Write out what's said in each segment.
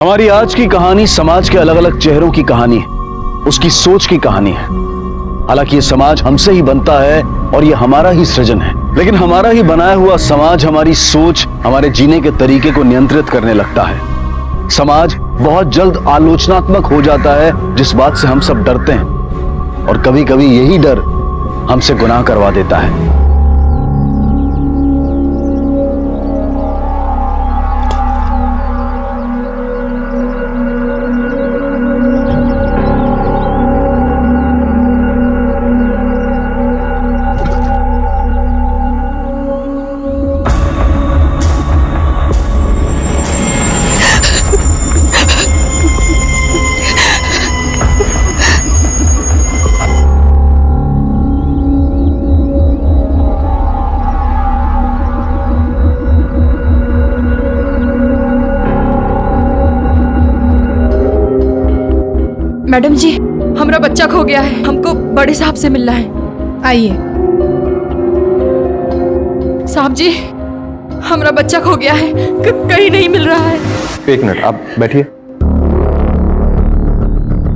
हमारी आज की कहानी समाज के अलग अलग चेहरों की कहानी है, उसकी सोच की कहानी है। हालांकि ये समाज हमसे ही बनता है और ये हमारा ही सृजन है, लेकिन हमारा ही बनाया हुआ समाज हमारी सोच, हमारे जीने के तरीके को नियंत्रित करने लगता है। समाज बहुत जल्द आलोचनात्मक हो जाता है, जिस बात से हम सब डरते हैं, और कभी कभी यही डर हमसे गुनाह करवा देता है। मैडम जी, हमारा बच्चा खो गया है, हमको बड़े साहब से मिलना है। आइए। साहब जी, हमारा बच्चा खो गया है, कहीं नहीं मिल रहा है। एक मिनट, आप बैठिए।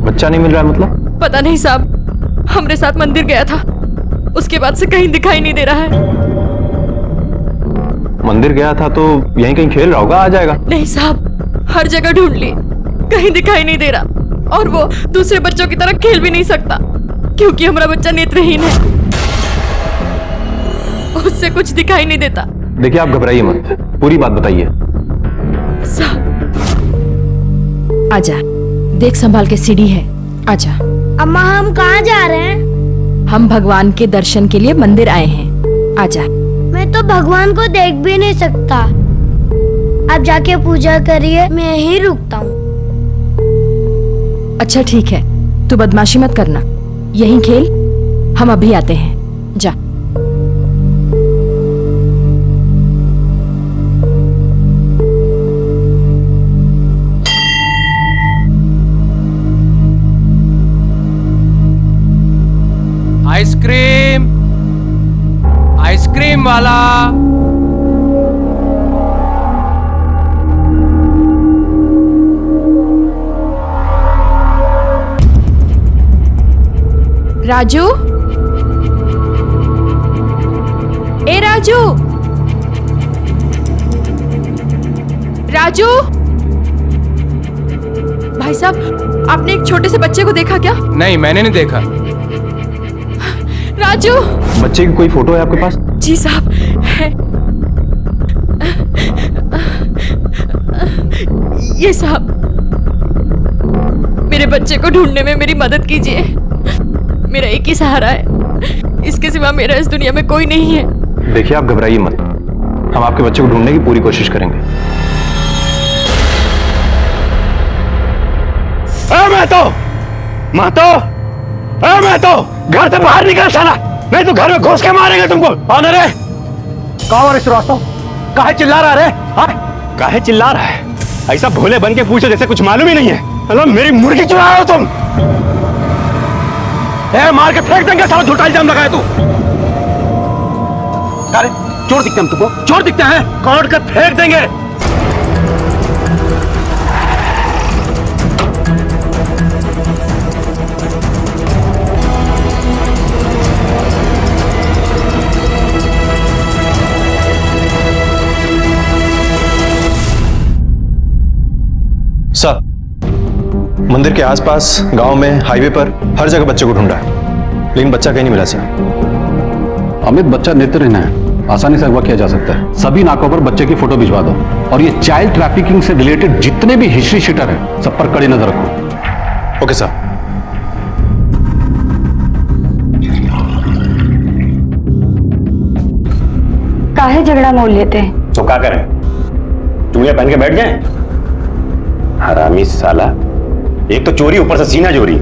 बच्चा नहीं मिल रहा है मतलब? पता नहीं साहब, हमारे साथ मंदिर गया था, उसके बाद से कहीं दिखाई नहीं दे रहा है। मंदिर गया था तो यहीं कहीं खेल रहा होगा, आ जाएगा। नहीं साहब, हर जगह ढूंढ ली, कहीं दिखाई नहीं दे रहा, और वो दूसरे बच्चों की तरह खेल भी नहीं सकता, क्योंकि हमारा बच्चा नेत्रहीन है, उससे कुछ दिखाई नहीं देता। देखिए, आप घबराइए मत, पूरी बात बताइए। आजा, देख संभाल के, सीढ़ी है, आजा। अम्मा, हम कहाँ जा रहे हैं? हम भगवान के दर्शन के लिए मंदिर आए हैं, आजा। मैं तो भगवान को देख भी नहीं सकता। आप जाके पूजा करिए, मैं यहीं रुकता हूँ। अच्छा ठीक है, तू बदमाशी मत करना, यहीं खेल, हम अभी आते हैं, जा। आइसक्रीम, आइसक्रीम वाला। राजू, ए राजू, राजू। भाई साहब, आपने एक छोटे से बच्चे को देखा क्या? नहीं, मैंने नहीं देखा। राजू। बच्चे की कोई फोटो है आपके पास? जी साहब, है। ये साहब, मेरे बच्चे को ढूंढने में मेरी मदद कीजिए, मेरा एक ही सहारा है, इसके सिवा मेरा इस दुनिया में कोई नहीं है। देखिए, आप घबराइए मत, हम आपके बच्चे को ढूंढने की पूरी कोशिश करेंगे। मैं तो घर से बाहर निकल साला, नहीं तो घर में घुस के मारेंगे तुमको। कौन है रे? कौन है श्रीवास्तव? काहे चिल्ला रहा है? हाँ, काहे चिल्ला रहा है? ऐसा भोले बन के पूछो जैसे कुछ मालूम ही नहीं है। हेलो, मेरी मुर्गी चुरा रहे हो तुम? मार के फेंक देंगे साला, झूठा इल्जाम लगाया तू। अरे चोर दिखते हैं तुमको? चोर दिखते हैं? काट कर फेंक देंगे। सर, मंदिर के आसपास, गांव में, हाईवे पर, हर जगह बच्चे को ढूंढा है, लेकिन बच्चा कहीं नहीं मिला सर। अमित, बच्चा नेत्रहीन है, आसानी से अगवा किया जा सकता है। सभी नाकों पर बच्चे की फोटो भिजवा दो, और ये चाइल्ड ट्रैफिकिंग से रिलेटेड जितने भी हिस्ट्री शीटर हैं, सब पर कड़ी नजर रखो। Okay sir. काहे झगड़ा मोल लेते हैं? तो क्या करें, चूड़ियां पहन के बैठ जाएं? हरामी साला, एक तो चोरी, ऊपर से सीना चोरी।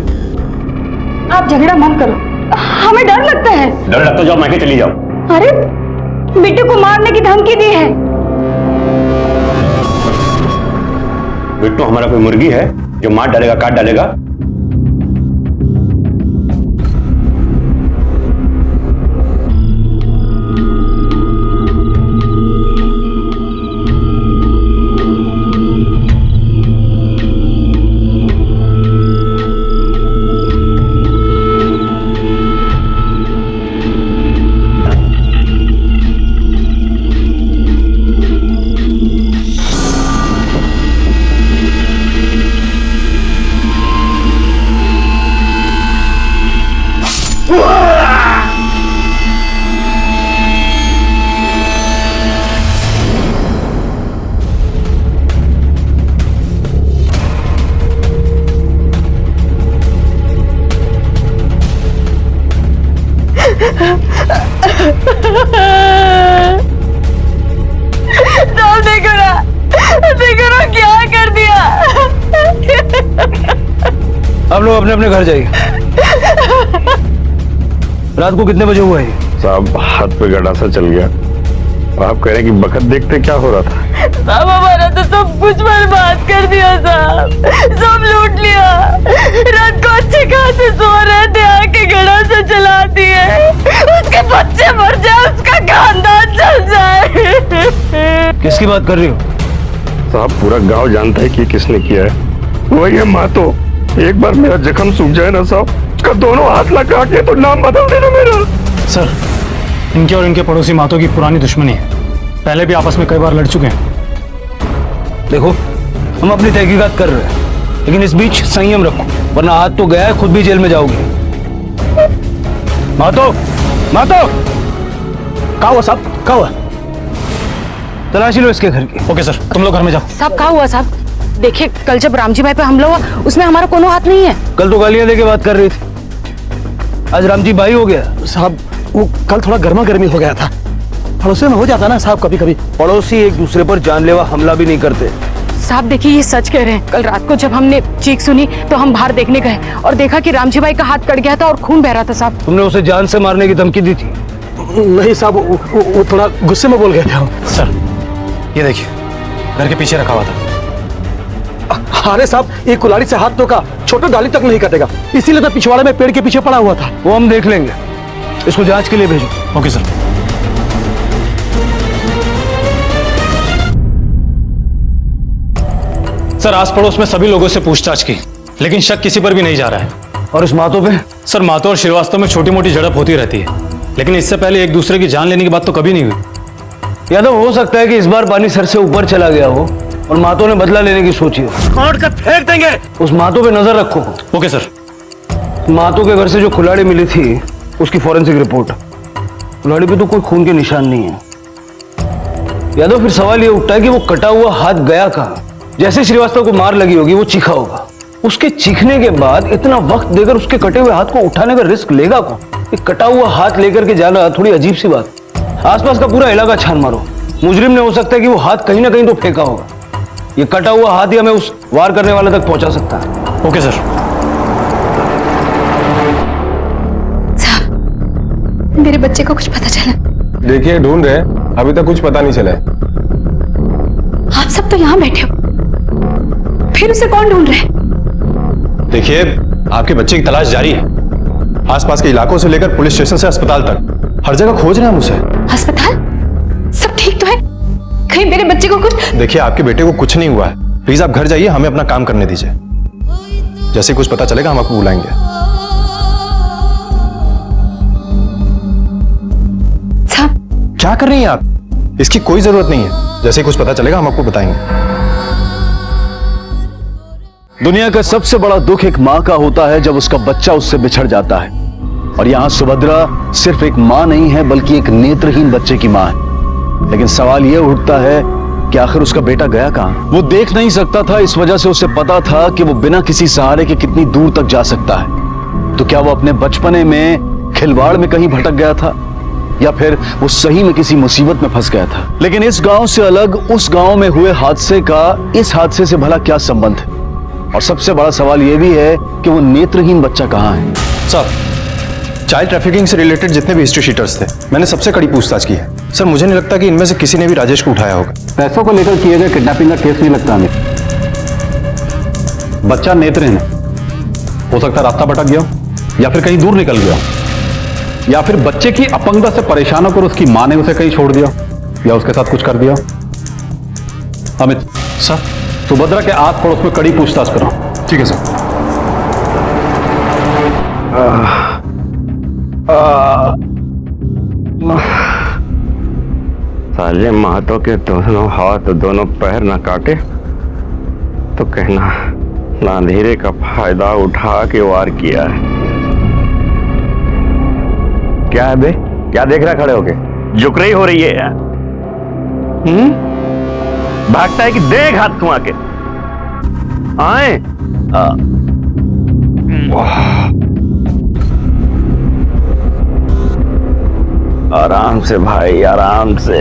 आप झगड़ा मत करो, हमें डर लगता है। डर लगता, जाओ मैके चली जाओ। अरे, बिट्टू को मारने की धमकी दी है। बिट्टू हमारा कोई मुर्गी है जो मार डालेगा, काट डालेगा? साहब देखो ना क्या कर दिया। आप लोग अपने अपने घर जाइए। रात को कितने बजे हुआ है? साहब हाथ पे गड़ासा चल गया। आप कह रहे हैं कि बखत देखते क्या हो रहा था। साहब हमारा तो सब कुछ बर्बाद कर दिया साहब, सब लूट लिया। रात को अच्छे खासे सो रहे थे, आके घड़ा से चला दिए। उसके बच्चे मर जाए, उसका खानदान चल जाए। किसकी बात कर रही हो? साहब पूरा गांव जानता है कि किसने किया है। वही है मातो। एक बार मेरा जख्म सूख जाए ना साहब, उसका दोनों हाथ लगा के तो नाम बदल देना मेरा। सर, इनके और इनके पड़ोसी मातों की पुरानी दुश्मनी है। पहले भी आपस में कई बार लड़ चुके हैं। देखो, हम अपनी तहकीकात कर रहे हैं, लेकिन इस बीच संयम रखो, वरना हाथ तो गया है, खुद भी जेल में जाओगे। मातो, मातो, क्या हुआ साहब? क्या हुआ? तलाशी लो इसके घर की। ओके सर, तुम लोग घर में जाओ। साहब क्या हुआ साहब? देखिए, कल जब रामजी भाई पे हमला हुआ उसमें हमारा कोनो हाथ नहीं है। कल तो गालियां देके बात कर रही थी, आज रामजी भाई हो गया। साहब वो कल थोड़ा गर्मा गर्मी हो गया था। पड़ोसी में हो जाता ना साहब कभी कभी। पड़ोसी एक दूसरे पर जानलेवा हमला भी नहीं करते। साहब देखिए, ये सच कह रहे हैं। कल रात को जब हमने चीख सुनी तो हम बाहर देखने गए और देखा कि रामजी भाई का हाथ कट गया था और खून बह रहा था। साहब तुमने उसे जान से मारने की धमकी दी थी? नहीं साहब, वो थोड़ा गुस्से में बोल गए थे हम। सर, ये देखिए, घर के पीछे रखा हुआ था। अरे साहब, एक कुल्हाड़ी से हाथ तो का छोटा डाली तक नहीं कटेगा, इसीलिए तो पिछवाड़े में पेड़ के पीछे पड़ा हुआ था। वो हम देख लेंगे, इसको जांच के लिए भेजो। Okay sir. सर, आस पड़ोस में सभी लोगों से पूछताछ की, लेकिन शक किसी पर भी नहीं जा रहा है। और इस मातो पे? सर, मातो और श्रीवास्तव में छोटी मोटी झड़प होती रहती है, लेकिन इससे पहले एक दूसरे की जान लेने की बात तो कभी नहीं हुई। या तो हो सकता है कि इस बार पानी सर से ऊपर चला गया हो और मातो ने बदला लेने की सोची हो। काट कर फेंक देंगे। उस मातो पे नजर रखो। Okay sir. मातो के घर से जो कुल्हाड़ी मिली थी उसकी फॉरेंसिक रिपोर्ट, कुल्हाड़ी पे तो कोई खून के निशान नहीं है। या तो फिर सवाल ये उठता है कि वो कटा हुआ हाथ गया कहाँ? जैसे श्रीवास्तव को मार लगी होगी वो चीखा होगा, उसके चीखने के बाद इतना वक्त देकर उसके कटे हुए हाथ को उठाने का रिस्क लेगा कौन? एक कटा हुआ हाथ लेकर के जाना थोड़ी अजीब सी बात। आसपास का पूरा इलाका छान मारो, मुजरिम ने हो सकता है कि वो हाथ कहीं ना कहीं तो फेंका होगा। ये कटा हुआ हाथ ही हमें उस वार करने वाले तक पहुंचा सकता है। Okay sir. मेरे बच्चे को कुछ पता चला? देखिए, ढूंढ रहे हैं, अभी तक कुछ पता नहीं चला है। आप सब तो यहाँ बैठे हो, फिर उसे कौन ढूंढ रहे हैं? देखिए, आपके बच्चे की तलाश जारी है। आसपास के इलाकों से लेकर पुलिस स्टेशन से अस्पताल तक हर जगह खोज रहे हैं हम उसे। अस्पताल? सब ठीक तो है? कहीं मेरे बच्चे को कुछ? देखिए, आपके बेटे को कुछ नहीं हुआ है। प्लीज आप घर जाइए, हमें अपना काम करने दीजिए। जैसे कुछ पता चलेगा हम आपको बुलाएंगे। साहब, क्या कर रही हैं आप? इसकी कोई जरूरत नहीं है। जैसे कुछ पता चलेगा हम आपको बताएंगे। दुनिया का सबसे बड़ा दुख एक माँ का होता है जब उसका बच्चा उससे बिछड़ जाता है, और यहाँ सुभद्रा सिर्फ एक माँ नहीं है बल्कि एक नेत्रहीन बच्चे की माँ है। लेकिन सवाल यह उठता है कि आखिर उसका बेटा गया कहाँ? वो देख नहीं सकता था, इस वजह से उसे पता था कि वो बिना किसी सहारे के कितनी दूर तक जा सकता है। तो क्या वो अपने बचपने में खिलवाड़ में कहीं भटक गया था, या फिर वो सही में किसी मुसीबत में फंस गया था? लेकिन इस गांव से अलग उस गांव में हुए हादसे का इस हादसे से भला क्या संबंध है? और सबसे बड़ा सवाल यह भी है कि वो नेत्रहीन बच्चा कहाँ है? सर, चाइल्ड ट्रैफिकिंग से रिलेटेड जितने भी हिस्ट्री शीटर्स थे, मैंने सबसे कड़ी पूछताछ की है। सर, मुझे नहीं लगता कि इनमें से किसी ने भी राजेश को उठाया होगा। पैसों को लेकर किए गए किडनैपिंग का केस नहीं लगता हमें। बच्चा नेत्रहीन है, हो सकता है रास्ता भटक गया, या फिर कहीं दूर निकल गया, या फिर बच्चे की अपंगता से परेशान होकर उसकी मां ने उसे कहीं छोड़ दिया, या उसके साथ कुछ कर दिया। अमित सर, सुभद्रा के आस पड़ोस में कड़ी पूछताछ करो। ठीक है सर। साले महतो के दोनों हाथ दोनों पैर न काटे तो कहना ना अंधेरे का फायदा उठा के वार किया है। क्या है बे? क्या देख रहा खड़े होके? झुक रही हो रही है? भागता है कि देख हाथ थमा के आए। आराम से भाई, आराम से।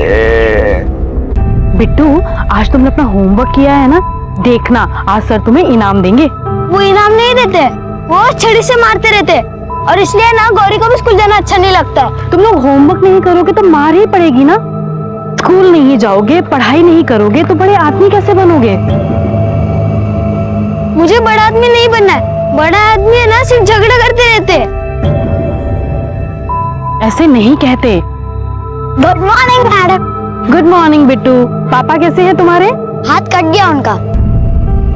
बिट्टू, आज तुमने अपना होमवर्क किया है ना? देखना, आज सर तुम्हें इनाम देंगे। वो इनाम नहीं देते, वो छड़ी से मारते रहते, और इसलिए ना गौरी को भी स्कूल जाना अच्छा नहीं लगता। तुम लोग होमवर्क नहीं करोगे तो मार ही पड़ेगी ना। स्कूल नहीं जाओगे, पढ़ाई नहीं करोगे तो बड़े आदमी कैसे बनोगे? मुझे बड़ा आदमी नहीं बनना है। बड़ा आदमी है ना सिर्फ झगड़ा करते रहते। ऐसे नहीं कहते। Good morning madam. Good morning Bittu. पापा कैसे हैं तुम्हारे? हाथ कट गया उनका।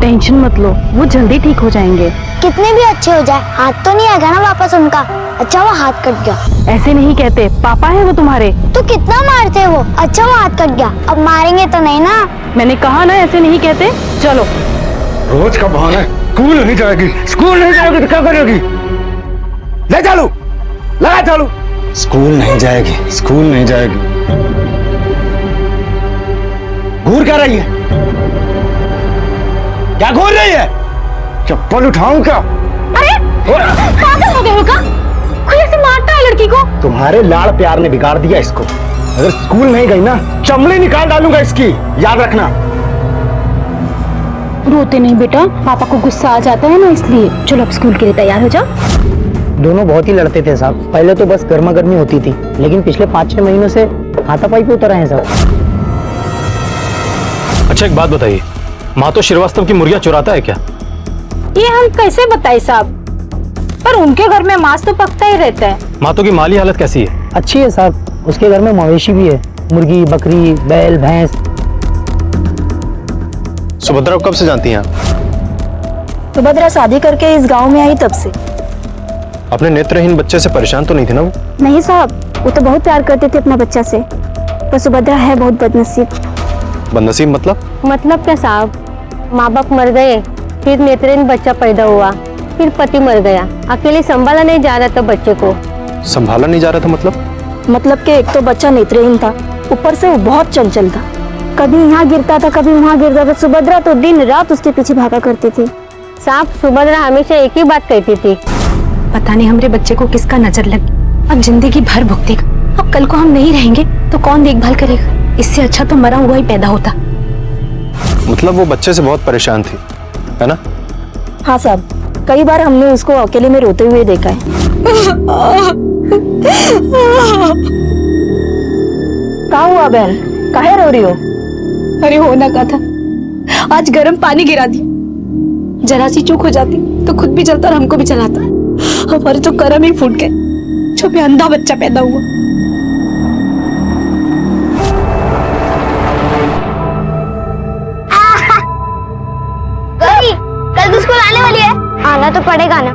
टेंशन मत लो, वो जल्दी ठीक हो जाएंगे। कितने भी अच्छे हो जाए, हाथ तो नहीं आएगा ना वापस उनका। अच्छा वो हाथ कट गया। ऐसे नहीं कहते, पापा है वो तुम्हारे। तो कितना मारते हैं वो। अच्छा वो हाथ कट गया, अब मारेंगे तो नहीं ना। मैंने कहा ना ऐसे नहीं कहते। चलो। रोज का बहाना है। स्कूल नहीं जाएगी, स्कूल नहीं जाएगी तो क्या करेगी? ले चालू, लगा चालू। स्कूल नहीं जाएगी, स्कूल नहीं जाएगी। घूर क्या रही है? क्या घूर रही है? चप्पल उठाऊं क्या? अरे पागल हो गए हो क्या? कोई ऐसे मारता है लड़की को? तुम्हारे लाड़ प्यार ने बिगाड़ दिया इसको। अगर स्कूल नहीं गई ना, चमड़ी निकाल डालूंगा इसकी, याद रखना। रोते नहीं बेटा, पापा को गुस्सा आ जाता है ना, इसलिए। चलो अब स्कूल के लिए तैयार हो जाओ। दोनों बहुत ही लड़ते थे साहब। पहले तो बस गर्मा गर्मी होती थी, लेकिन पिछले 5-6 महीनों से हाथापाई पे उतर आए हैं साहब। अच्छा एक बात बताइए, मातो श्रीवास्तव की मुर्गियां चुराता है क्या? ये हम कैसे बताए साहब, पर उनके घर में मांस तो पकता ही रहता है। मातो की माली हालत कैसी है? अच्छी है साहब, उसके घर में मवेशी भी है, मुर्गी, बकरी, बैल, भैंस। सुभद्रा को कब से जानती हैं आप? सुभद्रा शादी करके इस गांव में आई तब से। अपने नेत्रहीन बच्चे से परेशान तो नहीं थे ना वो? नहीं साहब, वो तो बहुत प्यार करते थे अपना बच्चा से, पर सुभद्रा है बहुत बदनसीब। बदनसीब मतलब? मतलब क्या साहब, माँ बाप मर गए, फिर नेत्रहीन बच्चा पैदा हुआ, फिर पति मर गया, अकेले संभाला नहीं जा रहा था बच्चे को। संभाला नहीं जा रहा था मतलब कि एक तो बच्चा नेत्रहीन था, ऊपर से वो बहुत चंचल था, कभी यहाँ गिरता था कभी वहाँ गिरता था। सुभद्रा तो दिन रात उसके पीछे भागा करती थी। साहब सुभद्रा हमेशा एक ही बात कहती थी, पता नहीं हमारे बच्चे को किसका नजर लगी, अब जिंदगी भर भुगतेगा। अब कल को हम नहीं रहेंगे तो कौन देखभाल करेगा? इससे अच्छा तो मरा हुआ ही पैदा होता। मतलब वो बच्चे से बहुत परेशान थी, है ना? हाँ साहब, कई बार हमने उसको अकेले में रोते हुए देखा है। क्या हुआ बहन, काहे रो रही हो? अरे होना का था, आज गर्म पानी गिरा दी, जरा सी चूक हो जाती तो खुद भी जलता और हमको भी जलाता। हमारे तो करम ही फूट गए, जो भी अंधा बच्चा पैदा हुआ। गौरी, कल तो स्कूल आने वाली है। आना तो पड़ेगा ना,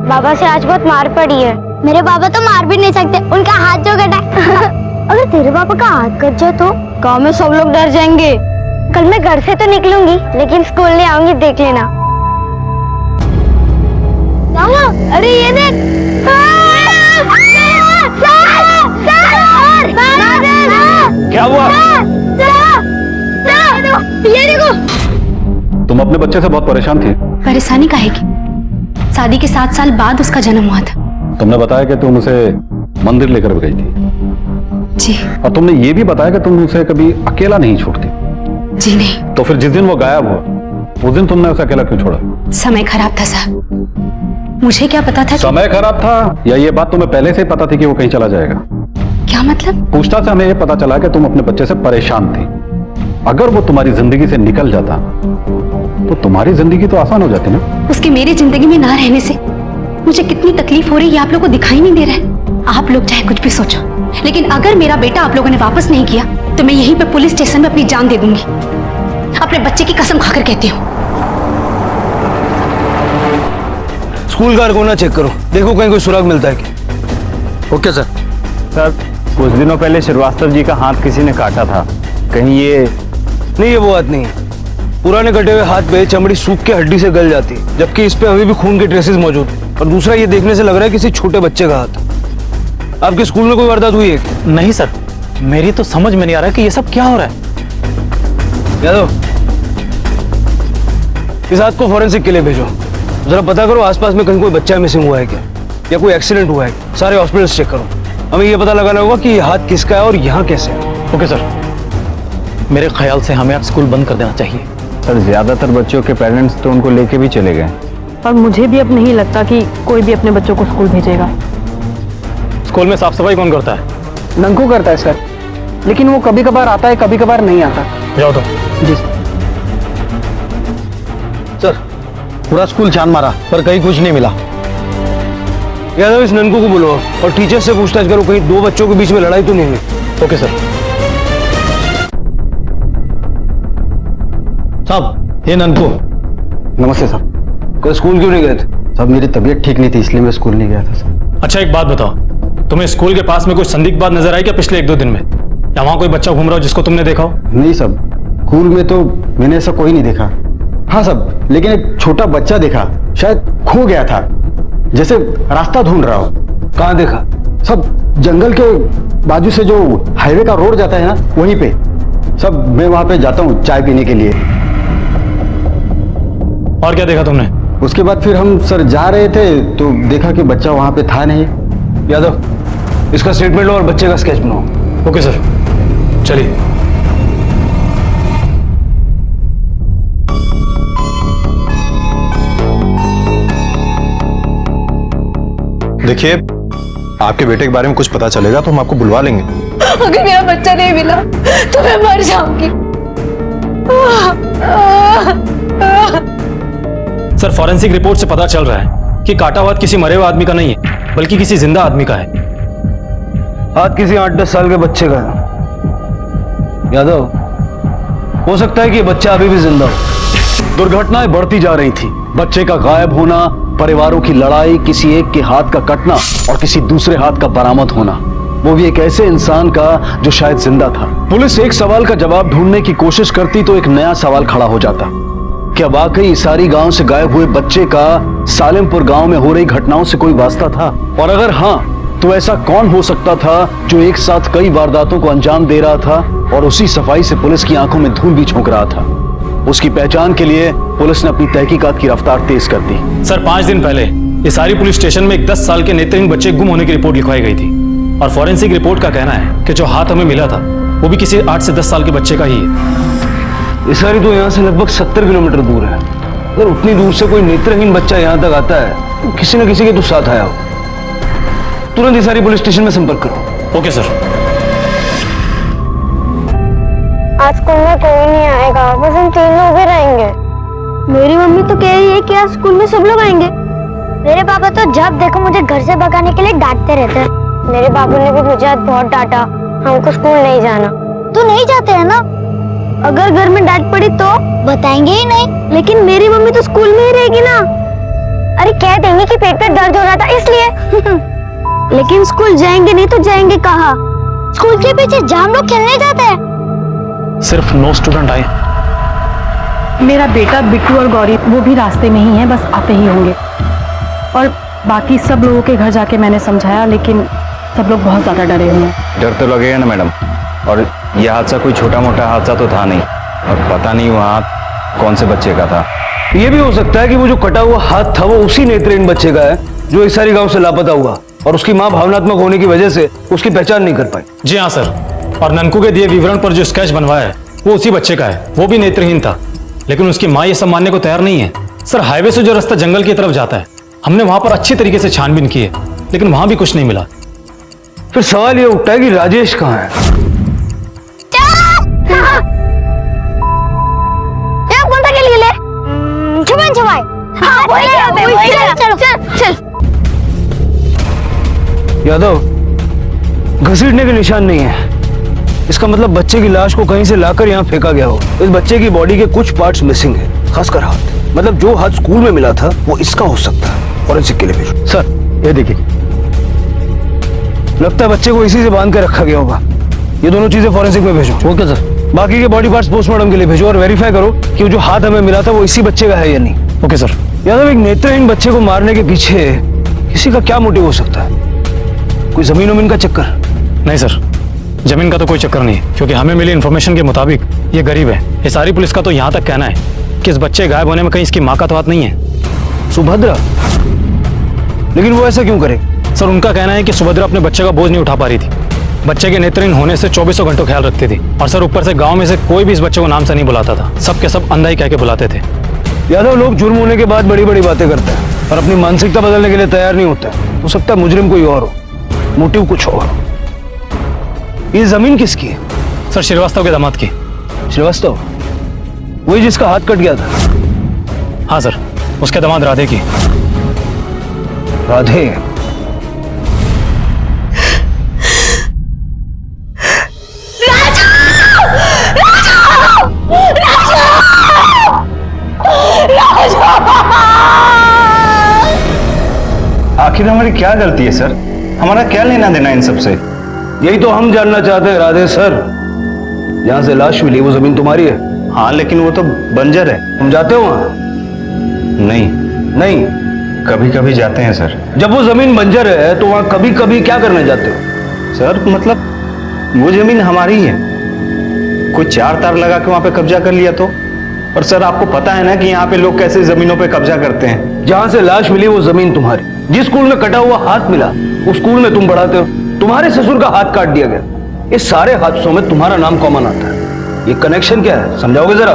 बाबा से आज बहुत मार पड़ी है। मेरे बाबा तो मार भी नहीं सकते, उनका हाथ जो कटा है। अगर तेरे पापा का हाथ कट जाए तो गांव में सब लोग डर जाएंगे। कल मैं घर से तो निकलूंगी, लेकिन स्कूल नहीं आऊंगी, देख लेना। मामा, अरे ये देख। क्या हुआ? ये देखो। तुम अपने बच्चे से बहुत परेशान थी। परेशानी काहे की? शादी के 7 साल बाद उसका जन्म हुआ था। तुमने बताया कि तुम उसे मंदिर लेकर गई थी जी। और तुमने ये भी बताया कि तुम उसे कभी अकेला नहीं छोड़ती। जी नहीं। तो फिर जिस दिन वो गायब हुआ उस दिन तुमने उसे अकेला क्यों छोड़ा? समय खराब था साहब, मुझे क्या पता था कि... समय खराब था या ये बात तुम्हें पहले से ही पता थी कि वो कहीं चला जाएगा? क्या मतलब? पूछताछ से हमें ये पता चला कि तुम अपने बच्चे से परेशान थी। अगर वो तुम्हारी जिंदगी से निकल जाता तो तुम्हारी जिंदगी तो आसान हो जाती ना। उसके मेरी जिंदगी में ना रहने से मुझे कितनी तकलीफ हो रही है आप लोगों को दिखाई नहीं दे रहा है। आप लोग चाहे कुछ भी सोचो, लेकिन अगर मेरा बेटा आप लोगों ने वापस नहीं किया तो मैं यहीं पे पुलिस स्टेशन में अपनी जान दे दूंगी। अपने बच्चे की कसम खाकर कहती हूँ। स्कूल का कोना चेक करो, देखो कहीं कोई सुराग मिलता है क्या। Okay sir. सर कुछ दिनों पहले श्रीवास्तव जी का हाथ किसी ने काटा था, कहीं ये नहीं, ये वो बात नहीं है। पुराने कटे हुए हाथ पे चमड़ी सूख के हड्डी से गल जाती है, जबकि इस पे अभी भी खून के ट्रेसेस मौजूद हैं। और दूसरा ये देखने से लग रहा है किसी छोटे बच्चे का हाथ। आपके स्कूल में कोई वारदात हुई है क्या? नहीं सर, मेरी तो समझ में नहीं आ रहा कि ये सब क्या हो रहा है। यादव, इस हाथ को फॉरेंसिक के लिए भेजो, जरा पता करो आसपास में कहीं कोई बच्चा मिसिंग हुआ है क्या, या कोई एक्सीडेंट हुआ है क्या। सारे हॉस्पिटल्स चेक करो। हमें ये पता लगाना होगा कि ये हाथ किसका है और यहाँ कैसे है। ओके सर, मेरे ख्याल से हमें आज स्कूल बंद कर देना चाहिए। सर ज्यादातर बच्चों के पेरेंट्स तो उनको लेके भी चले गए। और मुझे भी अब नहीं लगता कि कोई भी अपने बच्चों को स्कूल भेजेगा। स्कूल में साफ सफाई कौन करता है? नंकू करता है सर, लेकिन वो कभी कभार आता है, कभी कभार नहीं आता। जाओ तो। जी सर, पूरा स्कूल छान मारा पर कहीं कुछ नहीं मिला। यादव, इस ननकू को बुलाओ और टीचर से पूछताछ करो कहीं दो बच्चों के बीच में लड़ाई तो नहीं हुई। Okay sir. साहब, ये ननकू। नमस्ते साहब। कल स्कूल क्यों नहीं गए थे? साहब मेरी तबीयत ठीक नहीं थी इसलिए मैं स्कूल नहीं गया था साहब। अच्छा एक बात बताओ, तुम्हें स्कूल के पास में कोई संदिग्ध बात नजर आई क्या पिछले 1-2 दिन में? या वहां कोई बच्चा घूम रहा हो जिसको तुमने देखा हो? नहीं साहब, स्कूल में तो मैंने ऐसा कोई नहीं देखा। हाँ साहब, लेकिन एक छोटा बच्चा देखा, शायद खो गया था, जैसे रास्ता ढूंढ रहा हो। कहाँ देखा? सब जंगल के बाजू से जो हाईवे का रोड जाता है ना, वहीं पे। सब मैं वहां पे जाता हूँ चाय पीने के लिए। और क्या देखा तुमने? उसके बाद फिर हम सर जा रहे थे तो देखा कि बच्चा वहां पे था नहीं। यादव, इसका स्टेटमेंट लो और बच्चे का स्केच बनाओ। ओके सर, चलिए। देखिए, आपके बेटे के बारे में कुछ पता चलेगा तो हम आपको बुलवा लेंगे। अगर मेरा बच्चा नहीं मिला तो मैं मर जाऊंगी। सर, फॉरेंसिक रिपोर्ट से पता चल रहा है कि काटा हुआ किसी मरे हुए आदमी का नहीं है बल्कि किसी जिंदा आदमी का है। हाथ किसी 8-10 साल के बच्चे का है। यादव, हो सकता है कि ये बच्चा अभी भी जिंदा हो। दुर्घटनाएं बढ़ती जा रही थी। बच्चे का गायब होना, परिवारों की लड़ाई, किसी एक के हाथ का कटना और किसी दूसरे हाथ का बरामद होना, वो भी एक ऐसे इंसान का जो शायद जिंदा था। पुलिस एक सवाल का जवाब ढूंढने की कोशिश करती तो एक नया सवाल खड़ा हो जाता। क्या वाकई इसारी गांव से गायब हुए बच्चे का सालेमपुर गांव में हो रही घटनाओं से कोई वास्ता था? और अगर हाँ, तो ऐसा कौन हो सकता था जो एक साथ कई वारदातों को अंजाम दे रहा था और उसी सफाई से पुलिस की आंखों में धूल भी झोंक रहा था? उसकी पहचान के लिए पुलिस ने अपनी तहकीकात की रफ्तार तेज कर दी। सर, 5 दिन पहले इसारी पुलिस स्टेशन में एक 10 साल के नेत्रहीन बच्चे गुम होने की रिपोर्ट लिखवाई गई थी और फॉरेंसिक रिपोर्ट का कहना है कि जो हाथ हमें मिला था वो भी किसी 8 से 10 साल के बच्चे का ही है। इसारी तो यहाँ से लगभग 70 किलोमीटर दूर है। अगर उतनी दूर से कोई नेत्रहीन बच्चा यहाँ तक आता है तो किसी न किसी के तो साथ आया हो। तुरंत इसारी पुलिस स्टेशन में संपर्क करो। Okay sir. आज स्कूल में कोई नहीं आएगा, बस हम 3 लोग ही रहेंगे। मेरी मम्मी तो कह रही है कि आज स्कूल में सब लोग आएंगे। मेरे पापा तो जब देखो मुझे घर से भगाने के लिए डांटते रहते हैं। मेरे बाबू ने भी मुझे आज बहुत डांटा, हमको स्कूल नहीं जाना। तो नहीं जाते हैं ना? अगर घर में डांट पड़ी तो बताएंगे ही नहीं। लेकिन मेरी मम्मी तो स्कूल में ही रहेगी ना। अरे कह देंगे कि पेट पे दर्द हो रहा था इसलिए। लेकिन स्कूल जाएंगे नहीं तो जाएंगे कहाँ? स्कूल के पीछे जहाँ हम लोग खेलने जाते हैं। सिर्फ 9 स्टूडेंट आए। मेरा बेटा बिट्टू और गौरी वो भी रास्ते में ही है, बस आते ही होंगे। और बाकी सब लोगों के घर जाके मैंने समझाया, लेकिन सब लोग बहुत ज्यादा डरे हुए हैं। डर तो लगेगा ना मैडम, और यह हादसा कोई छोटा मोटा हादसा तो था नहीं, और पता नहीं वो हाथ कौन से बच्चे का था। ये भी हो सकता है कि वो जो कटा हुआ हाथ था वो उसी नेत्रहीन बच्चे का है जो इसारी गांव से लापता हुआ और उसकी मां भावनात्मक होने की वजह से उसकी पहचान नहीं कर पाई। जी हाँ सर, और ननकू के दिए विवरण पर जो स्केच बनवाया है वो उसी बच्चे का है। वो भी नेत्रहीन था, लेकिन उसकी मां ये सब मानने को तैयार नहीं है। सर, हाईवे से जो रास्ता जंगल की तरफ जाता है, हमने वहां पर अच्छी तरीके से छानबीन की है, लेकिन वहां भी कुछ नहीं मिला। फिर सवाल ये उठता है कि राजेश कहाँ है? यादव, घसीटने के निशान नहीं है। इसका मतलब बच्चे की लाश को कहीं से लाकर यहाँ फेंका गया हो। इस बच्चे की बॉडी के कुछ पार्ट्स मिसिंग है, खासकर हाथ। मतलब जो हाथ स्कूल में मिला था वो इसका हो सकता है। फॉरेंसिक के लिए भेजो। सर ये देखिए, लगता है बच्चे को इसी से बांध के रखा गया होगा। ये दोनों चीजें फॉरेंसिक में भेजो। Okay sir. बाकी के बॉडी पार्ट्स पोस्टमार्टम के लिए भेजो और वेरीफाई करो कि वो जो हाथ हमें मिला था वो इसी बच्चे का है या नहीं। Okay sir. यादव, एक नेत्रहीन बच्चे को मारने के पीछे किसी का क्या मोटिव हो सकता है? कोई जमीन वमीन का चक्कर? नहीं सर, जमीन का तो कोई चक्कर नहीं है, क्योंकि हमें मिली इन्फॉर्मेशन के मुताबिक ये गरीब है। ये सारी पुलिस का तो यहाँ तक कहना है कि इस बच्चे गायब होने में कहीं इसकी माँ का तो हाथ नहीं है। सुभद्रा? लेकिन वो ऐसा क्यों करे? सर उनका कहना है कि सुभद्रा अपने बच्चे का बोझ नहीं उठा पा रही थी। बच्चे के नेत्रहीन होने से 24 घंटों ख्याल रखती थी। और सर ऊपर से गांव में से कोई भी इस बच्चे को नाम से नहीं बुलाता था, सब के सब अंधा ही कह के बुलाते थे। यादव, लोग जुर्म होने के बाद बड़ी बड़ी बातें करते हैं और अपनी मानसिकता बदलने के लिए तैयार नहीं होते। हो सकता है मुजरिम कोई और हो, मोटिव कुछ और हो। ये जमीन किसकी है? सर श्रीवास्तव के दामाद की। श्रीवास्तव? वही जिसका हाथ कट गया था? हाँ सर, उसके दामाद राधे की। राधे? आखिर हमारी क्या गलती है सर? हमारा क्या लेना देना इन सबसे? यही तो हम जानना चाहते हैं राधे सर। जहां से लाश मिली वो जमीन तुम्हारी है? हाँ, लेकिन वो तो बंजर है। तुम जाते हो वहां? नहीं। नहीं? कभी कभी जाते हैं सर। जब वो जमीन बंजर है तो वहां कभी कभी क्या करने जाते हो? सर मतलब वो जमीन हमारी है, कोई चार तार लगा के वहां पे कब्जा कर लिया तो। और सर आपको पता है ना कि यहाँ पे लोग कैसे जमीनों पे कब्जा करते हैं। जहां से लाश मिली वो जमीन तुम्हारी। जिस स्कूल में कटा हुआ हाथ मिला उस स्कूल में तुम पढ़ाते हो। तुम्हारे ससुर का हाथ काट दिया गया। इस सारे हादसों में तुम्हारा नाम कॉमन आता है। ये कनेक्शन क्या है, समझाओगे जरा?